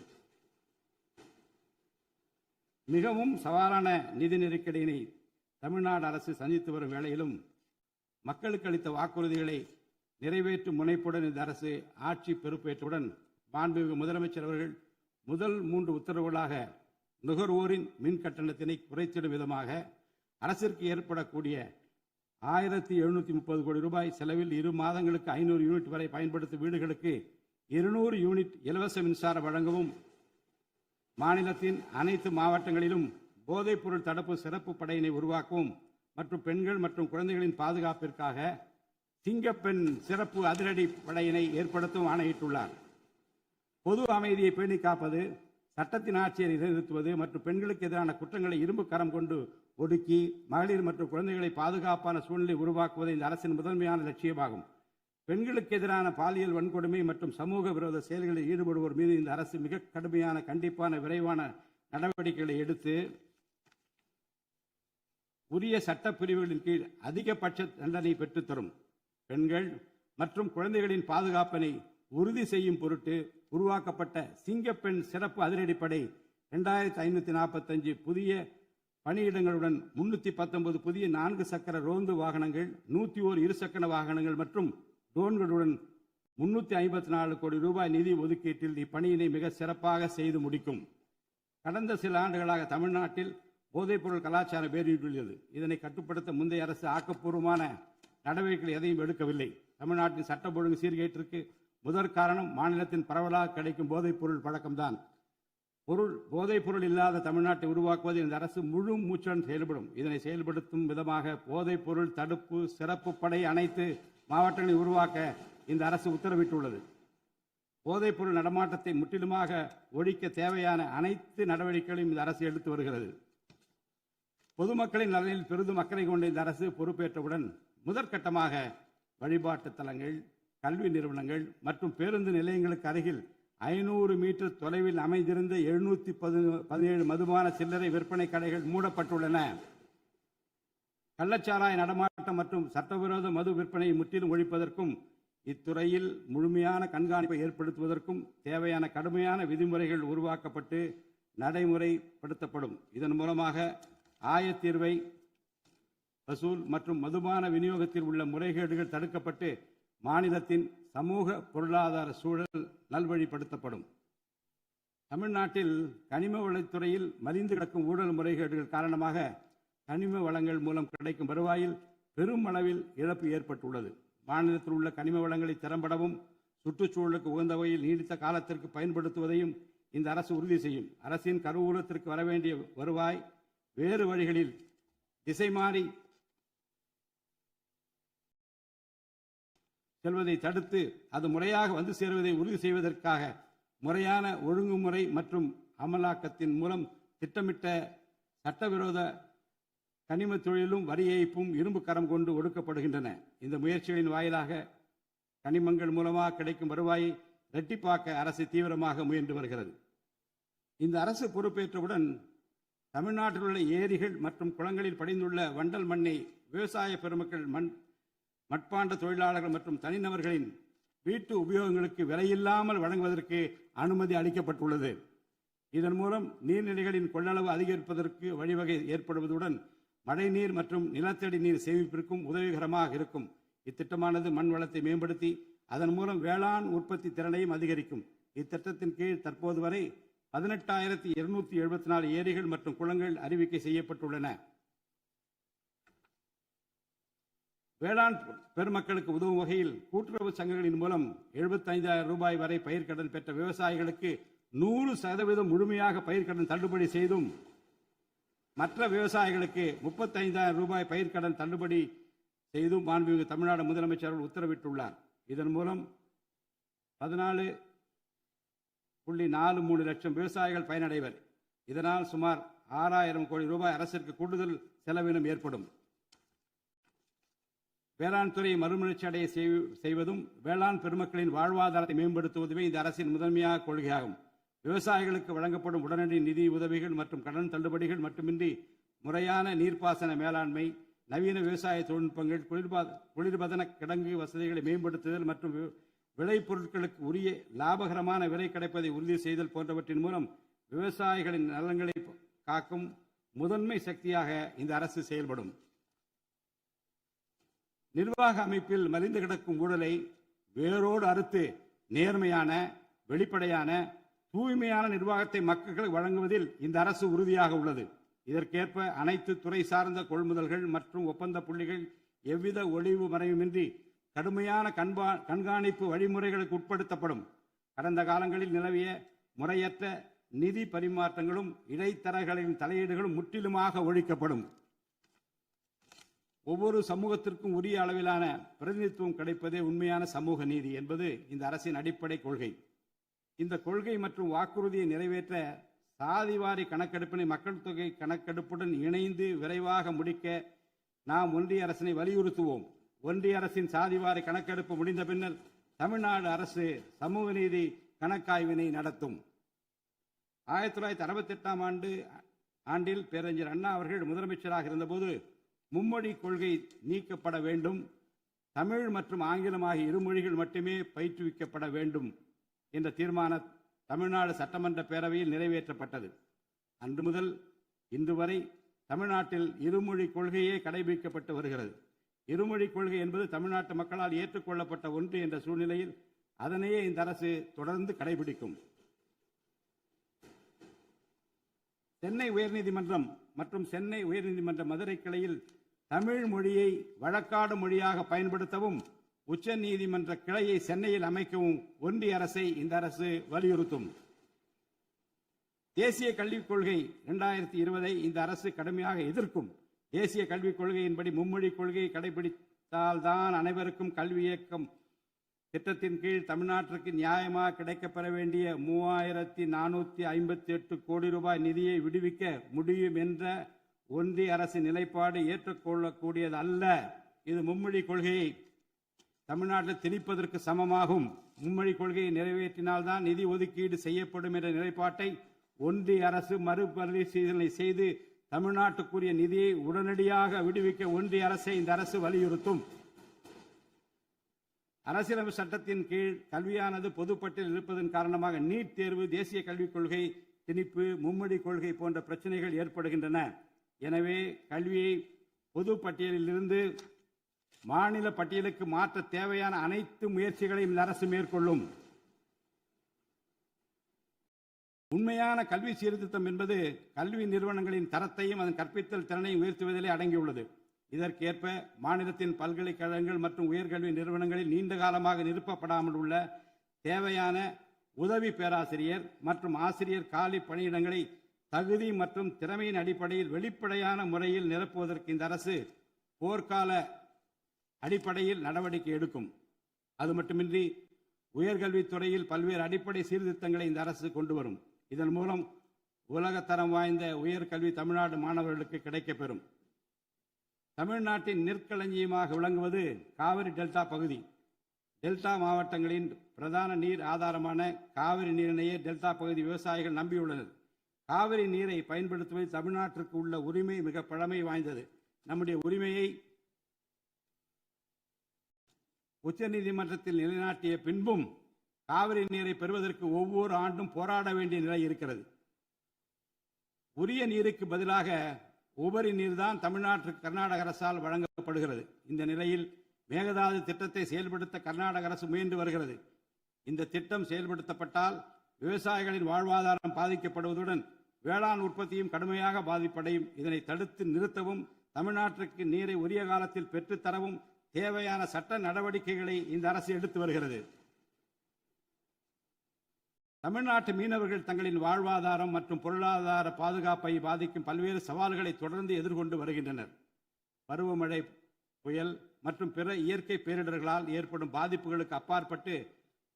மிகவும் சவாலான நிதி நெருக்கடியினை தமிழ்நாடு அரசு சந்தித்து வரும் வேளையிலும் மக்களுக்கு அளித்த வாக்குறுதிகளை நிறைவேற்றும் முனைப்புடன் இந்த அரசு ஆட்சி பொறுப்பேற்றவுடன் மாண்புமிகு முதலமைச்சர் அவர்கள் முதல் 3 உத்தரவுகளாக நுகர்வோரின் மின் கட்டணத்தினை குறைத்திடும் விதமாக அரசிற்கு ஏற்படக்கூடிய 1730 கோடி ரூபாய் செலவில் 2 மாதங்களுக்கு 500 யூனிட் வரை பயன்படுத்தும் வீடுகளுக்கு 200 யூனிட் இலவச மின்சாரம் வழங்கவும், மாநிலத்தின் அனைத்து மாவட்டங்களிலும் போதைப் பொருள் தடுப்பு சிறப்பு படையினை உருவாக்கவும் மற்றும் பெண்கள் மற்றும் குழந்தைகளின் பாதுகாப்பிற்காக சிங்கப்பெண் சிறப்பு அதிரடி படையினை ஏற்படுத்தவும் ஆணையிட்டுள்ளார். பொது அமைதியை பேணி காப்பது, சட்டத்தின் ஆட்சியை நிலைநிறுத்துவது மற்றும் பெண்களுக்கு எதிரான குற்றங்களை இரும்பு கரம் கொண்டு ஒடுக்கி மகளிர் மற்றும் குழந்தைகளை பாதுகாப்பான சூழ்நிலை உருவாக்குவது இந்த அரசின் முதன்மையான லட்சியமாகும். பெண்களுக்கு எதிரான பாலியல் வன்கொடுமை மற்றும் சமூக விரோத செயல்களில் ஈடுபடுவோர் மீது இந்த அரசு மிக கடுமையான கண்டிப்பான விரைவான நடவடிக்கைகளை எடுத்து உரிய சட்டப்பிரிவுகளின் கீழ் அதிகபட்ச தண்டனை பெற்றுத்தரும். பெண்கள் மற்றும் குழந்தைகளின் பாதுகாப்பினை உறுதி செய்யும் பொருட்டு உருவாக்கப்பட்ட சிங்கப்பெண் சிறப்பு அதிரடிப்படை 2545 புதிய பணியிடங்களுடன் 319 புதிய 4 சக்கர ரோந்து வாகனங்கள், 101 இருசக்கர வாகனங்கள் மற்றும் ட்ரோன்களுடன் 354 கோடி ரூபாய் நிதி ஒதுக்கீட்டில் இப்பணியினை மிக சிறப்பாக செய்து முடிக்கும். கடந்த சில ஆண்டுகளாக தமிழ்நாட்டில் போதைப்பொருள் கலாச்சாரம் வேரூன்றியுள்ளது. இதனை கட்டுப்படுத்த முந்தைய அரசு ஆக்கப்பூர்வமான நடவடிக்கைகள் எதையும் எடுக்கவில்லை. தமிழ்நாட்டின் சட்ட ஒழுங்கு சீர்கேட்டிற்கு முதற் காரணம் மாநிலத்தின் பரவலாக கிடைக்கும் போதைப்பொருள் பழக்கம்தான். போதைப்பொருள் இல்லாத தமிழ்நாட்டை உருவாக்குவது இந்த அரசு முழு மூச்சுடன் செயல்படும். இதனை செயல்படுத்தும் விதமாக போதைப்பொருள் தடுப்பு சிறப்பு படை அனைத்து மாவட்டங்களில் உருவாக்க இந்த அரசு உத்தரவிட்டுள்ளது. போதைப்பொருள் நடமாட்டத்தை முற்றிலுமாக ஒழிக்க தேவையான அனைத்து நடவடிக்கைகளையும் இந்த அரசு எடுத்து வருகிறது. பொதுமக்களின் நலனில் பெரிதும் அக்கறை கொண்ட இந்த அரசு பொறுப்பேற்றவுடன் முதற்கட்டமாக வழிபாட்டு தலங்கள், கல்வி நிறுவனங்கள் மற்றும் பேருந்து நிலையங்களுக்கு அருகில் 500 மீட்டர் தொலைவில் அமைந்திருந்த 717 மதுபான சில்லறை விற்பனை கடைகள் மூடப்பட்டுள்ளன. கள்ளச்சாராய நடமாட்டம் மற்றும் சட்டவிரோத மது விற்பனையை முற்றிலும் ஒழிப்பதற்கும் இத்துறையில் முழுமையான கண்காணிப்பை ஏற்படுத்துவதற்கும் தேவையான கடுமையான விதிமுறைகள் உருவாக்கப்பட்டு நடைமுறைப்படுத்தப்படும். இதன் மூலமாக ஆயத்தீர்வை வசூல் மற்றும் மதுபான விநியோகத்தில் உள்ள முறைகேடுகள் தடுக்கப்பட்டு மாநிலத்தின் சமூக பொருளாதார சூழல் நல்வழிப்படுத்தப்படும். தமிழ்நாட்டில் கனிம வளத்துறையில் மலிந்து கிடக்கும் ஊழல் முறைகேடுகள் காரணமாக கனிம வளங்கள் மூலம் கிடைக்கும் வருவாயில் பெரும் அளவில் இழப்பு ஏற்பட்டுள்ளது. மாநிலத்தில் உள்ள கனிம வளங்களை திறம்படவும் சுற்றுச்சூழலுக்கு உகந்த வகையில் நீடித்த காலத்திற்கு பயன்படுத்துவதையும் இந்த அரசு உறுதி செய்யும். அரசின் கருவூலத்திற்கு வரவேண்டிய வருவாய் வேறு வழிகளில் திசை மாறி செல்வதை தடுத்து அது முறையாக வந்து சேருவதை உறுதி செய்வதற்காக முறையான ஒழுங்குமுறை மற்றும் அமலாக்கத்தின் மூலம் திட்டமிட்ட சட்டவிரோத கனிம தொழிலும் வரி ஏய்ப்பும் இரும்பு கரம் கொண்டு ஒடுக்கப்படுகின்றன. இந்த முயற்சிகளின் வாயிலாக கனிமங்கள் மூலமாக கிடைக்கும் வருவாயை இரட்டிப்பாக்க அரசு தீவிரமாக முயன்று வருகிறது. இந்த அரசு பொறுப்பேற்றவுடன் தமிழ்நாட்டில் உள்ள ஏரிகள் மற்றும் குளங்களில் படிந்துள்ள வண்டல் மண்ணை விவசாய பெருமக்கள், மட்பாண்ட தொழிலாளர்கள் மற்றும் தனிநபர்களின் வீட்டு உபயோகங்களுக்கு விலையில்லாமல் வழங்குவதற்கு அனுமதி அளிக்கப்பட்டுள்ளது. இதன் மூலம் நீர்நிலைகளின் கொள்ளளவு அதிகரிப்பதற்கு வழிவகை ஏற்படுவதுடன் மழைநீர் மற்றும் நிலத்தடி நீர் சேமிப்பிற்கும் உதவிகரமாக இருக்கும். இத்திட்டமானது மண் வளத்தை மேம்படுத்தி அதன் மூலம் வேளாண் உற்பத்தி திறனையும் அதிகரிக்கும். இத்திட்டத்தின் கீழ் தற்போது வரை 18,274 ஏரிகள் மற்றும் குளங்கள் அறிவிக்கை செய்யப்பட்டுள்ளன. வேளாண் பெருமக்களுக்கு உதவும் வகையில் கூட்டுறவு சங்கங்களின் மூலம் 75,000 ரூபாய் வரை பயிர்க்கடன் பெற்ற விவசாயிகளுக்கு 100% முழுமையாக பயிர்க்கடன் தள்ளுபடி செய்தும், மற்ற விவசாயிகளுக்கு 35,000 ரூபாய் பயிர்க்கடன் தள்ளுபடி செய்தும் மாண்புமிகு தமிழ்நாடு முதலமைச்சர் அவர்கள் உத்தரவிட்டுள்ளார். இதன் மூலம் 14.43 லட்சம் விவசாயிகள் பயனடைவர். இதனால் சுமார் 6,000 கோடி ரூபாய் அரசிற்கு கூடுதல் செலவினம் ஏற்படும். வேளாண் துறையை மறுமலர்ச்சி அடைய செய்வதும் வேளாண் பெருமக்களின் வாழ்வாதாரத்தை மேம்படுத்துவதுமே இந்த அரசின் முதன்மையாக கொள்கையாகும். விவசாயிகளுக்கு வழங்கப்படும் உடனடி நிதி உதவிகள் மற்றும் கடன் தள்ளுபடிகள் மட்டுமின்றி முறையான நீர்ப்பாசன மேலாண்மை, நவீன விவசாய தொழில்நுட்பங்கள், குளிர்பதன கிடங்கு வசதிகளை மேம்படுத்துதல் மற்றும் விளைபொருட்களுக்கு உரிய லாபகரமான விலை கிடைப்பதை உறுதி செய்தல் போன்றவற்றின் மூலம் விவசாயிகளின் நலன்களை காக்கும் முதன்மை சக்தியாக இந்த அரசு செயல்படும். நிர்வாக அமைப்பில் மலிந்து கிடக்கும் ஊழலை வேரோடு அறுத்து நேர்மையான, வெளிப்படையான, தூய்மையான நிர்வாகத்தை மக்களுக்கு வழங்குவதில் இந்த அரசு உறுதியாக உள்ளது. இதற்கேற்ப அனைத்து துறை சார்ந்த கொள்முதல்கள் மற்றும் ஒப்பந்த புள்ளிகள் எவ்வித ஒளிவு மறைவுமின்றி கடுமையான கண்காணிப்பு வழிமுறைகளுக்கு உட்படுத்தப்படும். கடந்த காலங்களில் நிலவிய முறையற்ற நிதி பரிமாற்றங்களும் இடைத்தரகர்களின் தலையீடுகளும் முற்றிலுமாக ஒழிக்கப்படும். ஒவ்வொரு சமூகத்திற்கும் உரிய அளவிலான பிரதிநிதித்துவம் கிடைப்பதே உண்மையான சமூக நீதி என்பது இந்த அரசின் அடிப்படை கொள்கை. இந்த கொள்கை மற்றும் வாக்குறுதியை நிறைவேற்ற சாதிவாரி கணக்கெடுப்பினை மக்கள் தொகை கணக்கெடுப்புடன் இணைந்து விரைவாக முடிக்க நாம் ஒன்றிய அரசினை வலியுறுத்துவோம். ஒன்றிய அரசின் சாதிவாரி கணக்கெடுப்பு முடிந்த பின்னர் தமிழ்நாடு அரசு சமூக நீதி கணக்காய்வினை நடத்தும். 1968 ஆண்டில் பேரறிஞர் அண்ணா அவர்கள் முதலமைச்சராக இருந்தபோது மும்மொழி கொள்கை நீக்கப்பட வேண்டும், தமிழ் மற்றும் ஆங்கிலம் ஆகிய இருமொழிகள் மட்டுமே பயிற்றுவிக்கப்பட வேண்டும் என்ற தீர்மானம் தமிழ்நாடு சட்டமன்ற பேரவையில் நிறைவேற்றப்பட்டது. அன்று முதல் இன்று வரை தமிழ்நாட்டில் இருமொழி கொள்கையே கடைபிடிக்கப்பட்டு வருகிறது. இருமொழி கொள்கை என்பது தமிழ்நாட்டு மக்களால் ஏற்றுக்கொள்ளப்பட்ட ஒன்று என்ற சூழ்நிலையில் அதனையே இந்த அரசு தொடர்ந்து கடைபிடிக்கும். சென்னை உயர்நீதிமன்றம் மற்றும் சென்னை உயர்நீதிமன்ற மதுரை கிளையில் தமிழ் மொழியை வழக்காடு மொழியாக பயன்படுத்தவும் உச்ச நீதிமன்ற கிளையை சென்னையில் அமைக்கவும் ஒன்றிய அரசை இந்த அரசு வலியுறுத்தும். தேசிய கல்விக் கொள்கை 2020 இந்த அரசு கடுமையாக எதிர்க்கும். தேசிய கல்விக் கொள்கையின்படி மும்மொழி கொள்கையை கடைபிடித்தால்தான் அனைவருக்கும் கல்வி இயக்கம் திட்டத்தின் கீழ் தமிழ்நாட்டிற்கு நியாயமாக கிடைக்கப்பெற வேண்டிய 3458 கோடி ரூபாய் நிதியை விடுவிக்க முடியும் என்ற ஒன்றிய அரசு நிலைப்பாடு ஏற்றுக்கொள்ளக்கூடியது அல்ல. இது மும்மொழி கொள்கையை தமிழ்நாட்டில் திணிப்பதற்கு சமமாகும். மும்மொழி கொள்கையை நிறைவேற்றினால்தான் நிதி ஒதுக்கீடு செய்யப்படும் என்ற நிலைப்பாட்டை ஒன்றிய அரசு மறுபரிசீலனை செய்து தமிழ்நாட்டுக்குரிய நிதியை உடனடியாக விடுவிக்க ஒன்றிய அரசை இந்த அரசு வலியுறுத்தும். அரசியலமைப்பு சட்டத்தின் கீழ் கல்வியானது பொதுப்பட்டியலில் இருப்பதன் காரணமாக நீட் தேர்வு, தேசிய கல்விக் கொள்கை திணிப்பு, மும்மொழி கொள்கை போன்ற பிரச்சனைகள் ஏற்படுகின்றன. எனவே கல்வியை பொது பட்டியலில் இருந்து மாநில பட்டியலுக்கு மாற்ற தேவையான அனைத்து முயற்சிகளையும் இந்த அரசு மேற்கொள்ளும். உண்மையான கல்வி சீர்திருத்தம் என்பது கல்வி நிறுவனங்களின் தரத்தையும் அதன் கற்பித்தல் திறனையும் உயர்த்துவதிலே அடங்கியுள்ளது. இதற்கேற்ப மாநிலத்தின் பல்கலைக்கழகங்கள் மற்றும் உயர்கல்வி நிறுவனங்களில் நீண்ட காலமாக நிரப்பப்படாமல் உள்ள தேவையான உதவி பேராசிரியர் மற்றும் ஆசிரியர் காலி பணியிடங்களை தகுதி மற்றும் திறமையின் அடிப்படையில் வெளிப்படையான முறையில் நிரப்புவதற்கு இந்த அரசு போர்க்கால அடிப்படையில் நடவடிக்கை எடுக்கும். அது மட்டுமின்றி உயர்கல்வித்துறையில் பல்வேறு அடிப்படை சீர்திருத்தங்களை இந்த அரசு கொண்டு வரும். இதன் மூலம் உலகத்தரம் வாய்ந்த உயர்கல்வி தமிழ்நாடு மாணவர்களுக்கு கிடைக்கப்பெறும். தமிழ்நாட்டின் நெற்களஞ்சியமாக விளங்குவது காவிரி டெல்டா பகுதி. டெல்டா மாவட்டங்களின் பிரதான நீர் ஆதாரமான காவிரி நீரினையே டெல்டா பகுதி விவசாயிகள் நம்பியுள்ளனர். காவிரி நீரை பயன்படுத்துவது தமிழ்நாட்டிற்கு உள்ள உரிமை மிக பழமை வாய்ந்தது. நம்முடைய உரிமையை உச்சநீதிமன்றத்தில் நிலைநாட்டிய பின்பும் காவிரி நீரை பெறுவதற்கு ஒவ்வொரு ஆண்டும் போராட வேண்டிய நிலை இருக்கிறது. உரிய நீருக்கு பதிலாக உபரி நீர்தான் தமிழ்நாட்டிற்கு கர்நாடக அரசால் வழங்கப்படுகிறது. இந்த நிலையில் மேகதாது திட்டத்தை செயல்படுத்த கர்நாடக அரசு முயன்று வருகிறது. இந்த திட்டம் செயல்படுத்தப்பட்டால் விவசாயிகளின் வாழ்வாதாரம் பாதிக்கப்படுவதுடன் வேளாண் உற்பத்தியும் கடுமையாக பாதிப்படையும். இதனை தடுத்து நிறுத்தவும் தமிழ்நாட்டிற்கு நீரை உரிய காலத்தில் பெற்றுத்தரவும் தேவையான சட்ட நடவடிக்கைகளை இந்த அரசு எடுத்து வருகிறது. தமிழ்நாட்டு மீனவர்கள் தங்களின் வாழ்வாதாரம் மற்றும் பொருளாதார பாதுகாப்பை பாதிக்கும் பல்வேறு சவால்களை தொடர்ந்து எதிர்கொண்டு வருகின்றனர். பருவமழை, புயல் மற்றும் பிற இயற்கை பேரிடர்களால் ஏற்படும் பாதிப்புகளுக்கு அப்பாற்பட்டு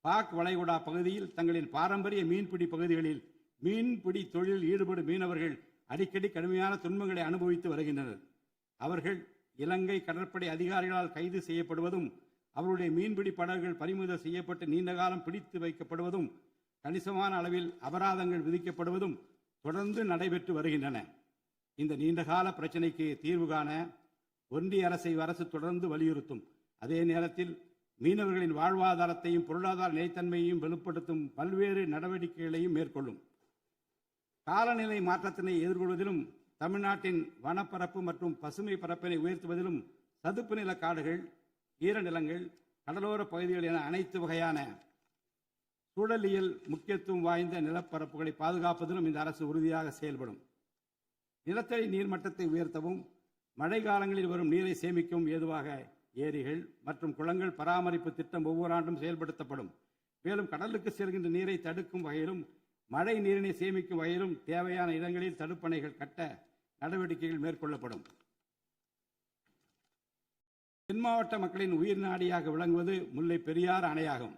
பாக் வளைகுடா பகுதியில் தங்களின் பாரம்பரிய மீன்பிடி பகுதிகளில் மீன்பிடி தொழிலில் ஈடுபடும் மீனவர்கள் அடிக்கடி கடுமையான துன்பங்களை அனுபவித்து வருகின்றனர். அவர்கள் இலங்கை கடற்படை அதிகாரிகளால் கைது செய்யப்படுவதும் அவருடைய மீன்பிடி படகுகள் பறிமுதல் செய்யப்பட்டு நீண்ட காலம் பிடித்து வைக்கப்படுவதும் கணிசமான அளவில் அபராதங்கள் விதிக்கப்படுவதும் தொடர்ந்து நடைபெற்று வருகின்றன. இந்த நீண்டகால பிரச்சினைக்கு தீர்வு காண ஒன்றிய அரசு தொடர்ந்து வலியுறுத்தும். அதே நேரத்தில் மீனவர்களின் வாழ்வாதாரத்தையும் பொருளாதார நிலைத்தன்மையையும் வலுப்படுத்தும் பல்வேறு நடவடிக்கைகளையும் மேற்கொள்ளும். காலநிலை மாற்றத்தினை எதிர்கொள்வதிலும் தமிழ்நாட்டின் வனப்பரப்பு மற்றும் பசுமை பரப்பினை உயர்த்துவதிலும் சதுப்பு நில காடுகள், ஈரநிலங்கள், கடலோர பகுதிகள் என அனைத்து வகையான சூழலியல் முக்கியத்துவம் வாய்ந்த நிலப்பரப்புகளை பாதுகாப்பதிலும் இந்த அரசு உறுதியாக செயல்படும். நிலத்தடி நீர்மட்டத்தை உயர்த்தவும் மழை காலங்களில் வரும் நீரை சேமிக்கவும் ஏதுவாக ஏரிகள் மற்றும் குளங்கள் பராமரிப்பு திட்டம் ஒவ்வொரு ஆண்டும் செயல்படுத்தப்படும். மேலும் கடலுக்கு செல்கின்ற நீரை தடுக்கும் வகையிலும் மழை நீரினை சேமிக்கும் வகையிலும் தேவையான இடங்களில் தடுப்பணைகள் கட்ட நடவடிக்கைகள் மேற்கொள்ளப்படும். தென் மாவட்ட மக்களின் உயிர் நாடியாக விளங்குவது முல்லை பெரியாறு அணையாகும்.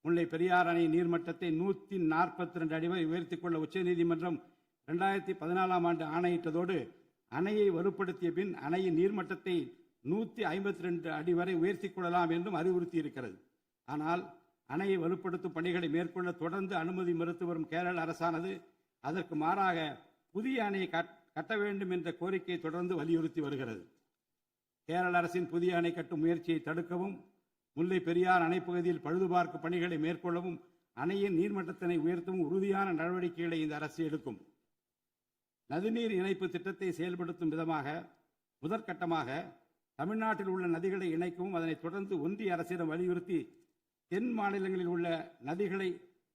முல்லை பெரியாறு அணை நீர்மட்டத்தை 142 அடி வரை உயர்த்திக் கொள்ள உச்சநீதிமன்றம் 2014 ஆண்டு ஆணையிட்டதோடு அணையை வலுப்படுத்திய பின் அணையின் நீர்மட்டத்தை 152 அடி வரை உயர்த்திக் கொள்ளலாம் என்றும் அறிவுறுத்தி இருக்கிறது. ஆனால் அணையை வலுப்படுத்தும் பணிகளை மேற்கொள்ள தொடர்ந்து அனுமதி மறுத்து வரும் கேரள அரசானது அதற்கு மாறாக புதிய அணையை கட்ட வேண்டும் என்ற கோரிக்கையை தொடர்ந்து வலியுறுத்தி வருகிறது. கேரள அரசின் புதிய அணை கட்டும் முயற்சியை தடுக்கவும், முல்லை பெரியார் அணைப்பகுதியில் பழுதுபார்க்கும் பணிகளை மேற்கொள்ளவும், அணையின் நீர்மட்டத்தினை உயர்த்தவும் உறுதியான நடவடிக்கைகளை இந்த அரசு எடுக்கும். நதிநீர் இணைப்பு திட்டத்தை செயல்படுத்தும் விதமாக முதற்கட்டமாக தமிழ்நாட்டில் உள்ள நதிகளை இணைக்கவும், அதனைத் தொடர்ந்து ஒன்றிய அரசிடம் வலியுறுத்தி தென் மாநிலங்களில் உள்ள நதிகளை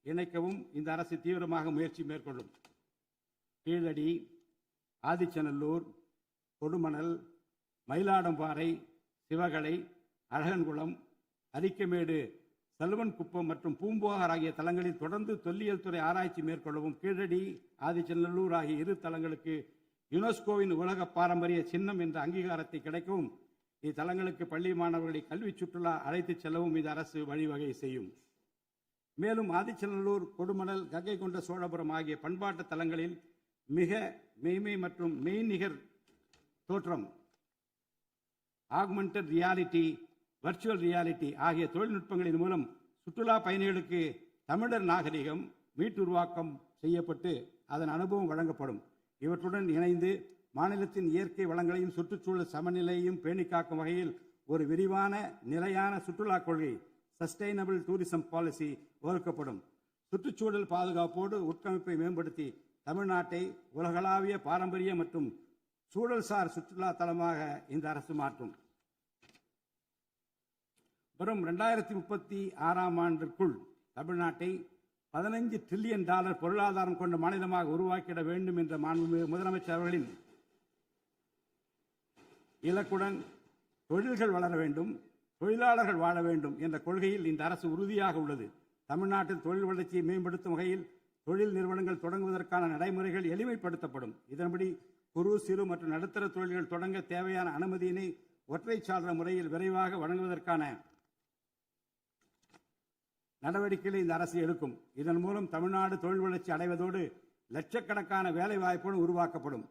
இணைக்கவும் இந்த அரசு தீவிரமாக முயற்சி மேற்கொள்ளும். கீழடி, ஆதிச்சநல்லூர், கொடுமணல், மயிலாடம்பாறை, சிவகலை, அழகன்குளம், அரிக்கமேடு, செல்வன்குப்பம் மற்றும் பூம்புகார் ஆகிய தலங்களில் தொடர்ந்து தொல்லியல் துறை ஆராய்ச்சி மேற்கொள்ளவும், கீழடி, ஆதிச்சநல்லூர் ஆகிய இரு தலங்களுக்கு யுனெஸ்கோவின் உலக பாரம்பரிய சின்னம் என்ற அங்கீகாரத்தை கிடைக்கவும், இத்தலங்களுக்கு பள்ளி மாணவர்களை கல்வி சுற்றுலா அழைத்துச் செல்லவும் இந்த அரசு வழிவகை செய்யும். மேலும் ஆதிச்சநல்லூர், கொடுமணல், கங்கை கொண்ட சோழபுரம் ஆகிய பண்பாட்டு தலங்களில் மிக மெய்மை மற்றும் மெய்நிகர் தோற்றம், ஆக்மெண்டட் ரியாலிட்டி, வர்ச்சுவல் ரியாலிட்டி ஆகிய தொழில்நுட்பங்களின் மூலம் சுற்றுலா பயணிகளுக்கு தமிழர் நாகரிகம் மீட்டுருவாக்கம் செய்யப்பட்டு அதன் அனுபவம் வழங்கப்படும். இவற்றுடன் இணைந்து மாநிலத்தின் இயற்கை வளங்களையும் சுற்றுச்சூழல் சமநிலையையும் பேணிக்காக்கும் வகையில் ஒரு விரிவான நிலையான சுற்றுலா கொள்கை, சஸ்டைனபிள் டூரிசம் பாலிசி வகுக்கப்படும். சுற்றுச்சூழல் பாதுகாப்போடு உட்கமைப்பை மேம்படுத்தி தமிழ்நாட்டை உலகளாவிய பாரம்பரிய மற்றும் சூழல்சார் சுற்றுலா தலமாக இந்த அரசு மாற்றும். வரும் 2036 ஆண்டிற்குள் தமிழ்நாட்டை $15 டிரில்லியன் பொருளாதாரம் கொண்ட மாநிலமாக உருவாக்கிட வேண்டும் என்ற முதலமைச்சர் அவர்களின் இலக்குடன் தொழில்கள் வளர வேண்டும், தொழிலாளர்கள் வாழ வேண்டும் என்ற கொள்கையில் இந்த அரசு உறுதியாக உள்ளது. தமிழ்நாட்டில் தொழில் வளர்ச்சியை மேம்படுத்தும் வகையில் தொழில் நிறுவனங்கள் தொடங்குவதற்கான நடைமுறைகள் எளிமைப்படுத்தப்படும். இதன்படி குறு, சிறு மற்றும் நடுத்தர தொழில்கள் தொடங்க தேவையான அனுமதியினை ஒற்றைச்சாளர முறையில் விரைவாக வழங்குவதற்கான நடவடிக்கைகளை இந்த அரசு எடுக்கும். இதன் மூலம் தமிழ்நாடு தொழில் வளர்ச்சி அடைவதோடு லட்சக்கணக்கான வேலை வாய்ப்புகள் உருவாக்கப்படும்.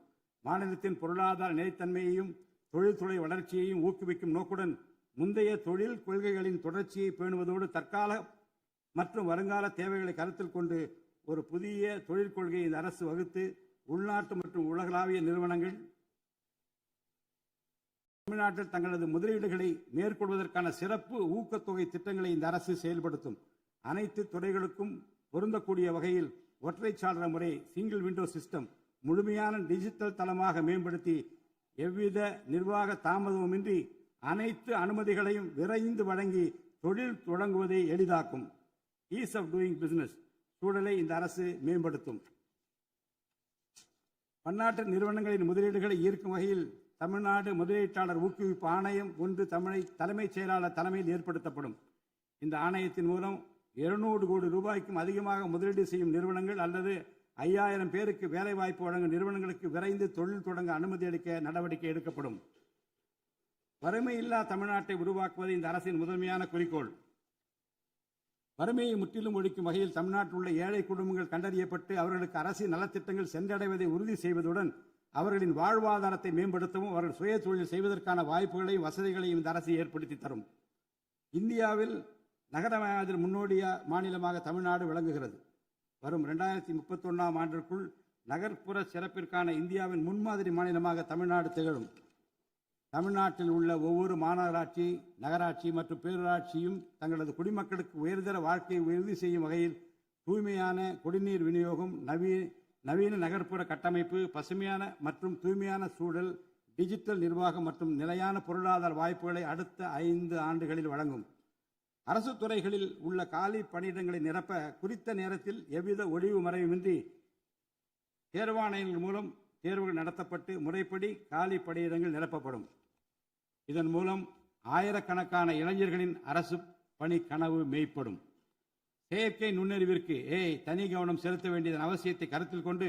மாநிலத்தின் பொருளாதார நிலைத்தன்மையையும் தொழில்துறை வளர்ச்சியையும் ஊக்குவிக்கும் நோக்குடன் முந்தைய தொழில் கொள்கைகளின் தொடர்ச்சியை பேணுவதோடு தற்கால மற்றும் வருங்கால தேவைகளை கருத்தில் கொண்டு ஒரு புதிய தொழில் கொள்கையை இந்த அரசு வகுத்து உள்நாட்டு மற்றும் உலகளாவிய நிறுவனங்கள் தமிழ்நாட்டில் தங்களது முதலீடுகளை மேற்கொள்வதற்கான சிறப்பு ஊக்கத்தொகை திட்டங்களை இந்த அரசு செயல்படுத்தும். அனைத்து துறைகளுக்கும் பொருந்தக்கூடிய வகையில் ஒற்றைச்சாளர முறை, சிங்கிள் விண்டோ சிஸ்டம் முழுமையான டிஜிட்டல் தளமாக மேம்படுத்தி எவ்வித நிர்வாக தாமதமுமின்றி அனைத்து அனுமதிகளையும் விரைந்து வழங்கி தொழில் தொடங்குவதை எளிதாக்கும். ஈஸ் ஆஃப் டூயிங் பிசினஸ் சூழலை இந்த அரசு மேம்படுத்தும். பன்னாட்டு நிறுவனங்களின் முதலீடுகளை ஈர்க்கும் வகையில் தமிழ்நாடு முதலீட்டாளர் ஊக்குவிப்பு ஆணையம் ஒன்று தலைமைச் செயலாளர் தலைமையில் ஏற்படுத்தப்படும். இந்த ஆணையத்தின் மூலம் 200 கோடி ரூபாய்க்கும் அதிகமாக முதலீடு செய்யும் நிறுவனங்கள் அல்லது 5000 பேருக்கு வேலைவாய்ப்பு வழங்கும் நிறுவனங்களுக்கு விரைந்து தொழில் தொடங்க அனுமதி அளிக்க நடவடிக்கை எடுக்கப்படும். வறுமையில்லா தமிழ்நாட்டை உருவாக்குவது இந்த அரசின் முதன்மையான குறிக்கோள். வறுமையை முற்றிலும் ஒழிக்கும் வகையில் தமிழ்நாட்டில் உள்ள ஏழை குடும்பங்கள் கண்டறியப்பட்டு அவர்களுக்கு அரசின் நலத்திட்டங்கள் சென்றடைவதை உறுதி செய்வதுடன் அவர்களின் வாழ்வாதாரத்தை மேம்படுத்தவும் அவர்கள் சுய தொழில் செய்வதற்கான வாய்ப்புகளையும் வசதிகளையும் இந்த அரசு ஏற்படுத்தி தரும். இந்தியாவில் நகரமயமாதல் முன்னோடிய மாநிலமாக தமிழ்நாடு விளங்குகிறது. வரும் 2031 ஆண்டிற்குள் நகர்ப்புற சிறப்பிற்கான இந்தியாவின் முன்மாதிரி மாநிலமாக தமிழ்நாடு திகழும். தமிழ்நாட்டில் உள்ள ஒவ்வொரு மாநகராட்சி, நகராட்சி மற்றும் பேரூராட்சியும் தங்களது குடிமக்களுக்கு உயர்தர வாழ்க்கையை உறுதி செய்யும் வகையில் தூய்மையான குடிநீர் விநியோகம், நவீன நகர்ப்புற கட்டமைப்பு, பசுமையான மற்றும் தூய்மையான சூழல், டிஜிட்டல் நிர்வாகம் மற்றும் நிலையான பொருளாதார வாய்ப்புகளை அடுத்த 5 ஆண்டுகளில் வழங்கும். அரசு துறைகளில் உள்ள காலி பணியிடங்களை நிரப்ப குறித்த நேரத்தில் எவ்வித ஒளிவு மறைவுமின்றி தேர்வாணையங்கள் மூலம் தேர்வுகள் நடத்தப்பட்டு முறைப்படி காலி பணியிடங்கள் நிரப்பப்படும். இதன் மூலம் ஆயிரக்கணக்கான இளைஞர்களின் அரசு பணி கனவு மெய்ப்படும். செயற்கை நுண்ணறிவிற்கு தனி கவனம் செலுத்த வேண்டியதன் அவசியத்தை கருத்தில் கொண்டு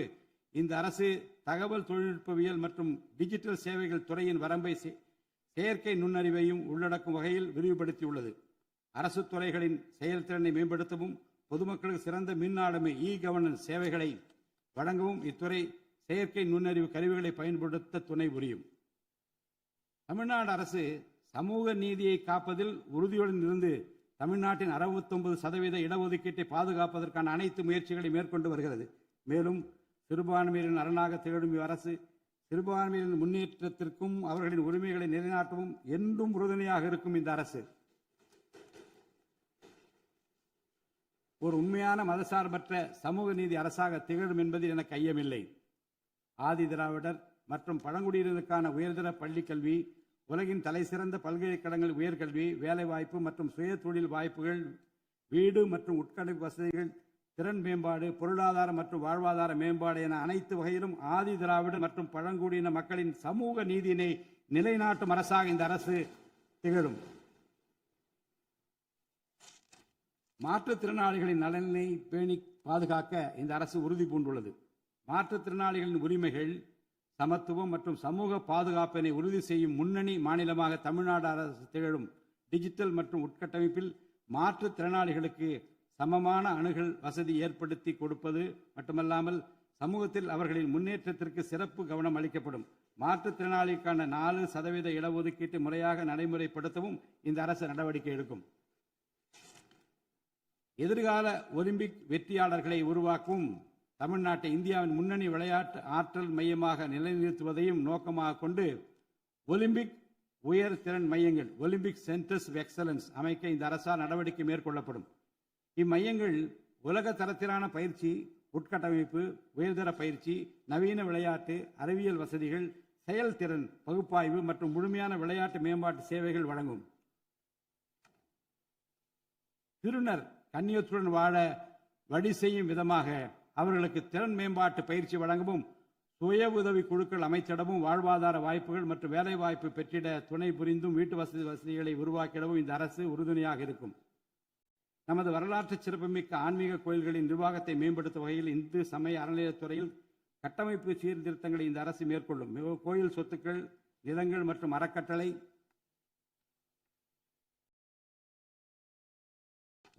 இந்த அரசு தகவல் தொழில்நுட்பவியல் மற்றும் டிஜிட்டல் சேவைகள் துறையின் வரம்பை செயற்கை நுண்ணறிவையும் உள்ளடக்கும் வகையில் விரிவுபடுத்தியுள்ளது. அரசு துறைகளின் செயல்திறனை மேம்படுத்தவும் பொதுமக்களுக்கு சிறந்த மின் ஆளுமை கவர்னன்ஸ் சேவைகளை வழங்கவும் இத்துறை செயற்கை நுண்ணறிவு கருவிகளை பயன்படுத்த துணை புரியும். தமிழ்நாடு அரசு சமூக நீதியை காப்பதில் உறுதியுடன் இருந்து தமிழ்நாட்டின் 69% இடஒதுக்கீட்டை பாதுகாப்பதற்கான அனைத்து முயற்சிகளை மேற்கொண்டு வருகிறது. மேலும் சிறுபான்மையினரின் அரணாக திகழும் இவ்வரசு சிறுபான்மையினரின் முன்னேற்றத்திற்கும் அவர்களின் உரிமைகளை நிலைநாட்டவும் என்றும் உறுதுணையாக இருக்கும் இந்த அரசு ஒரு உண்மையான மதசார்பற்ற சமூக நீதி அரசாக திகழும் என்பதில் எனக்கு ஐயமில்லை. ஆதி திராவிடர் மற்றும் பழங்குடியினருக்கான உயர்தர பள்ளி கல்வி, உலகின் தலைசிறந்த பல்கலைக்கழகங்கள் உயர்கல்வி, வேலைவாய்ப்பு மற்றும் சுய தொழில் வாய்ப்புகள், வீடு மற்றும் உட்கட்டமைப்பு வசதிகள், திறன் மேம்பாடு, பொருளாதார மற்றும் வாழ்வாதார மேம்பாடு என அனைத்து வகையிலும் ஆதி திராவிடர் மற்றும் பழங்குடியின மக்களின் சமூக நீதியினை நிலைநாட்டும் அரசாக இந்த அரசு திகழும். மாற்றுத்திறனாளிகளின் நலனை பேணி பாதுகாக்க இந்த அரசு உறுதி பூண்டுள்ளது. மாற்றுத்திறனாளிகளின் உரிமைகள், சமத்துவம் மற்றும் சமூக பாதுகாப்பினை உறுதி செய்யும் முன்னணி மாநிலமாக தமிழ்நாடு அரசு திகழும். டிஜிட்டல் மற்றும் உட்கட்டமைப்பில் மாற்றுத்திறனாளிகளுக்கு சமமான அணுகல் வசதி ஏற்படுத்தி கொடுப்பது மட்டுமல்லாமல் சமூகத்தில் அவர்களின் முன்னேற்றத்திற்கு சிறப்பு கவனம் அளிக்கப்படும். மாற்றுத்திறனாளிக்கான 4% இடஒதுக்கீட்டு முறையாக நடைமுறைப்படுத்தவும் இந்த அரசு நடவடிக்கை எடுக்கும். எதிர்கால ஒலிம்பிக் வெற்றியாளர்களை உருவாக்கவும் தமிழ்நாட்டை இந்தியாவின் முன்னணி விளையாட்டு ஆற்றல் மையமாக நிலைநிறுத்துவதையும் நோக்கமாக கொண்டு ஒலிம்பிக் உயர் திறன் மையங்கள் ஒலிம்பிக் சென்டர்ஸ் ஆஃப் எக்ஸலன்ஸ் அமைக்க இந்த அரசால் நடவடிக்கை மேற்கொள்ளப்படும். இம்மையங்கள் உலக தரத்திலான பயிற்சி, உட்கட்டமைப்பு, உயர்தர பயிற்சி, நவீன விளையாட்டு, அறிவியல் வசதிகள், செயல்திறன் பகுப்பாய்வு மற்றும் முழுமையான விளையாட்டு மேம்பாட்டு சேவைகள் வழங்கும். திருநர் கண்ணியத்துடன் வாழ வழி செய்யும் விதமாக அவர்களுக்கு திறன் மேம்பாட்டு பயிற்சி வழங்கவும், சுய உதவி குழுக்கள் அமைத்திடவும், வாழ்வாதார வாய்ப்புகள் மற்றும் வேலை வாய்ப்பு பெற்றிட துணை புரிந்தும் வீட்டு வசதிகளை உருவாக்கிடவும் இந்த அரசு உறுதுணையாக இருக்கும். நமது வரலாற்று சிறப்புமிக்க ஆன்மீக கோயில்களின் நிர்வாகத்தை மேம்படுத்தும் வகையில் இந்து சமய அறநிலையத்துறையில் கட்டமைப்பு சீர்திருத்தங்களை இந்த அரசு மேற்கொள்ளும். கோயில் சொத்துக்கள், நிலங்கள் மற்றும் அறக்கட்டளை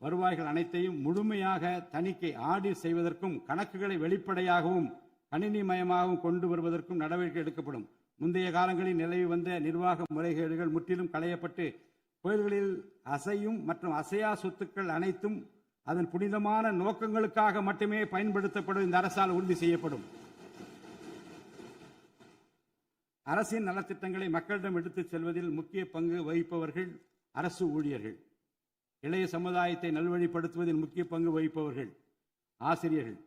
வருவாய்கள் அனைத்தையும் முழுமையாக தணிக்கை ஆடிட் செய்வதற்கும் கணக்குகளை வெளிப்படையாகவும் கணினிமயமாகவும் கொண்டு வருவதற்கும் நடவடிக்கை எடுக்கப்படும். முந்தைய காலங்களில் நிலவி வந்த நிர்வாக முறைகேடுகள் முற்றிலும் களையப்பட்டு கோயில்களில் அசையும் மற்றும் அசையா சொத்துக்கள் அனைத்தும் அதன் புனிதமான நோக்கங்களுக்காக மட்டுமே பயன்படுத்தப்படும் இந்த அரசால் உறுதி செய்யப்படும். அரசின் நலத்திட்டங்களை மக்களிடம் எடுத்துச் செல்வதில் முக்கிய பங்கு வகிப்பவர்கள் அரசு ஊழியர்கள். இளைய சமுதாயத்தை நல்வழிப்படுத்துவதில் முக்கிய பங்கு வகிப்பவர்கள் ஆசிரியர்கள்.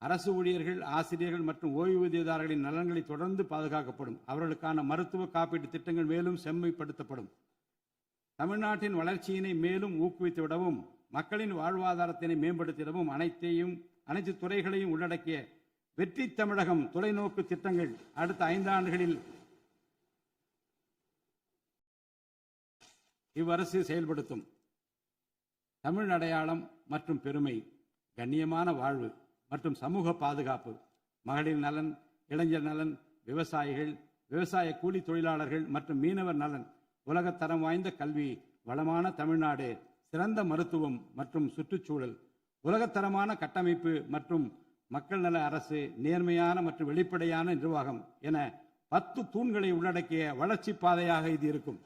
அரசு ஊழியர்கள், ஆசிரியர்கள் மற்றும் ஓய்வூதியதாரர்களின் நலன்களை தொடர்ந்து பாதுகாக்கப்படும். அவர்களுக்கான மருத்துவ காப்பீட்டு திட்டங்கள் மேலும் செம்மைப்படுத்தப்படும். தமிழ்நாட்டின் வளர்ச்சியினை மேலும் ஊக்குவித்துவிடவும், மக்களின் வாழ்வாதாரத்தினை மேம்படுத்திடவும் அனைத்து துறைகளையும் உள்ளடக்கிய வெற்றி தமிழகம் தொலைநோக்கு திட்டங்கள் அடுத்த 5 ஆண்டுகளில் இவ்வரசு செயல்படுத்தும். தமிழ் அடையாளம் மற்றும் பெருமை, கண்ணியமான வாழ்வு மற்றும் சமூக பாதுகாப்பு, மகளிர் நலன், இளைஞர் நலன், விவசாயிகள், விவசாய கூலி தொழிலாளர்கள் மற்றும் மீனவர் நலன், உலகத்தரம் வாய்ந்த கல்வி, வளமான தமிழ்நாடு, சிறந்த மருத்துவம் மற்றும் சுற்றுச்சூழல், உலகத்தரமான கட்டமைப்பு மற்றும் மக்கள் நல அரசு, நேர்மையான மற்றும் வெளிப்படையான நிர்வாகம் என 10 தூண்களை உள்ளடக்கிய வளர்ச்சி பாதையாக இது இருக்கும்.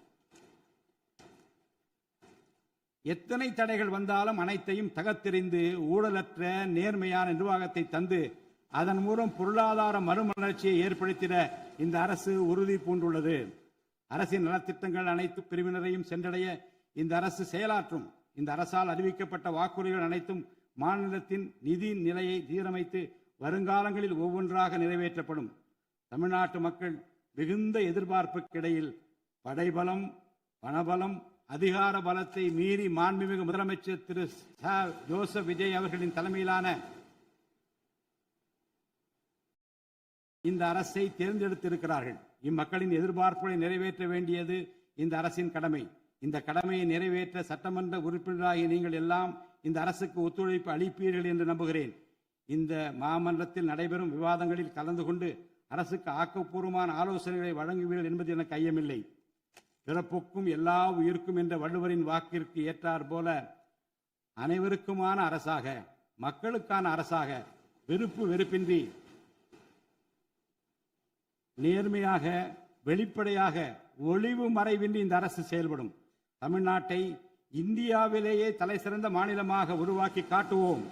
எத்தனை தடைகள் வந்தாலும் அனைத்தையும் தகர்த்தெறிந்து ஊழலற்ற நேர்மையான நிர்வாகத்தை தந்து அதன் மூலம் பொருளாதார மறுமலர்ச்சியை ஏற்படுத்திட இந்த அரசு உறுதி பூண்டுள்ளது. அரசின் நலத்திட்டங்கள் அனைத்து பிரிவினரையும் சென்றடைய இந்த அரசு செயலாற்றும். இந்த அரசால் அறிவிக்கப்பட்ட வாக்குறுதிகள் அனைத்தும் மாநிலத்தின் நிதி நிலையை சீரமைத்து வருங்காலங்களில் ஒவ்வொன்றாக நிறைவேற்றப்படும். தமிழ்நாட்டு மக்கள் மிகுந்த எதிர்பார்ப்புக்கிடையில் படைபலம், பணபலம், அதிகார பலத்தை மீறி மாண்புமிகு முதலமைச்சர் திரு ஜோசப் விஜய் அவர்களின் தலைமையிலான இந்த அரசை தேர்ந்தெடுத்திருக்கிறார்கள். இம்மக்களின் எதிர்பார்ப்புகளை நிறைவேற்ற வேண்டியது இந்த அரசின் கடமை. இந்த கடமையை நிறைவேற்ற சட்டமன்ற உறுப்பினராகிய நீங்கள் எல்லாம் இந்த அரசுக்கு ஒத்துழைப்பு அளிப்பீர்கள் என்று நம்புகிறேன். இந்த மாமன்றத்தில் நடைபெறும் விவாதங்களில் கலந்து கொண்டு அரசுக்கு ஆக்கப்பூர்வமான ஆலோசனைகளை வழங்குவீர்கள் என்பது எனக்கு ஐயமில்லை. பிறப்புக்கும் எல்லா உயிருக்கும் என்ற வள்ளுவரின் வாக்கிற்கு ஏற்றார் போல அனைவருக்குமான அரசாக, மக்களுக்கான அரசாக, வெறுப்பின்றி நேர்மையாக, வெளிப்படையாக, ஒளிவு மறைவின்றி இந்த அரசு செயல்படும். தமிழ்நாட்டை இந்தியாவிலேயே தலை சிறந்த மாநிலமாக உருவாக்கி காட்டுவோம்.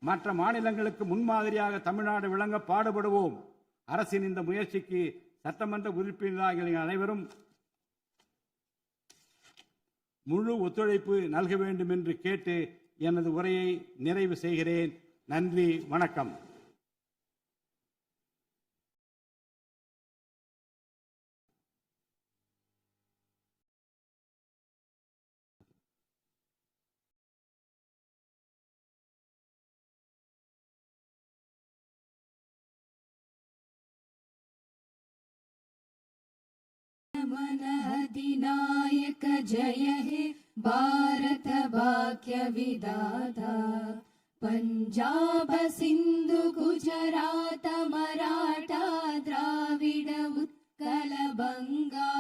மற்ற மாநிலங்களுக்கு முன்மாதிரியாக தமிழ்நாடு விளங்க பாடுபடுவோம். அரசின் இந்த முயற்சிக்கு சட்டமன்ற உறுப்பினர்கள் அனைவரும் முழு ஒத்துழைப்பு நல்க வேண்டும் என்று கேட்டு எனது உரையை நிறைவு செய்கிறேன். நன்றி, வணக்கம். मन अधिनायक जय हे भारत भाग्य विधाता पंजाब सिंधु गुजरात मराठा द्राविड उत्कल बंगा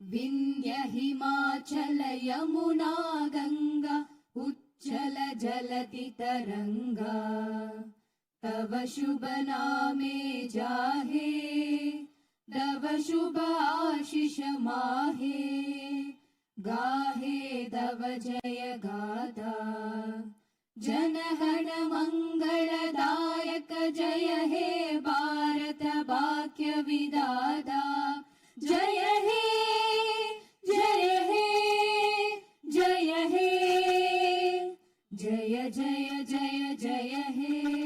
विंध्य हिमाचल यमुना गंगा उच्चल जलति तरंगा तव शुभ नामे जाहे तव शुभ आशीष माहे गाहे तव जय गाथा जनगण मंगलदायक जय हे भारत भाग्य विधाता जय हे जय हे जय हे जय जय जय जय हे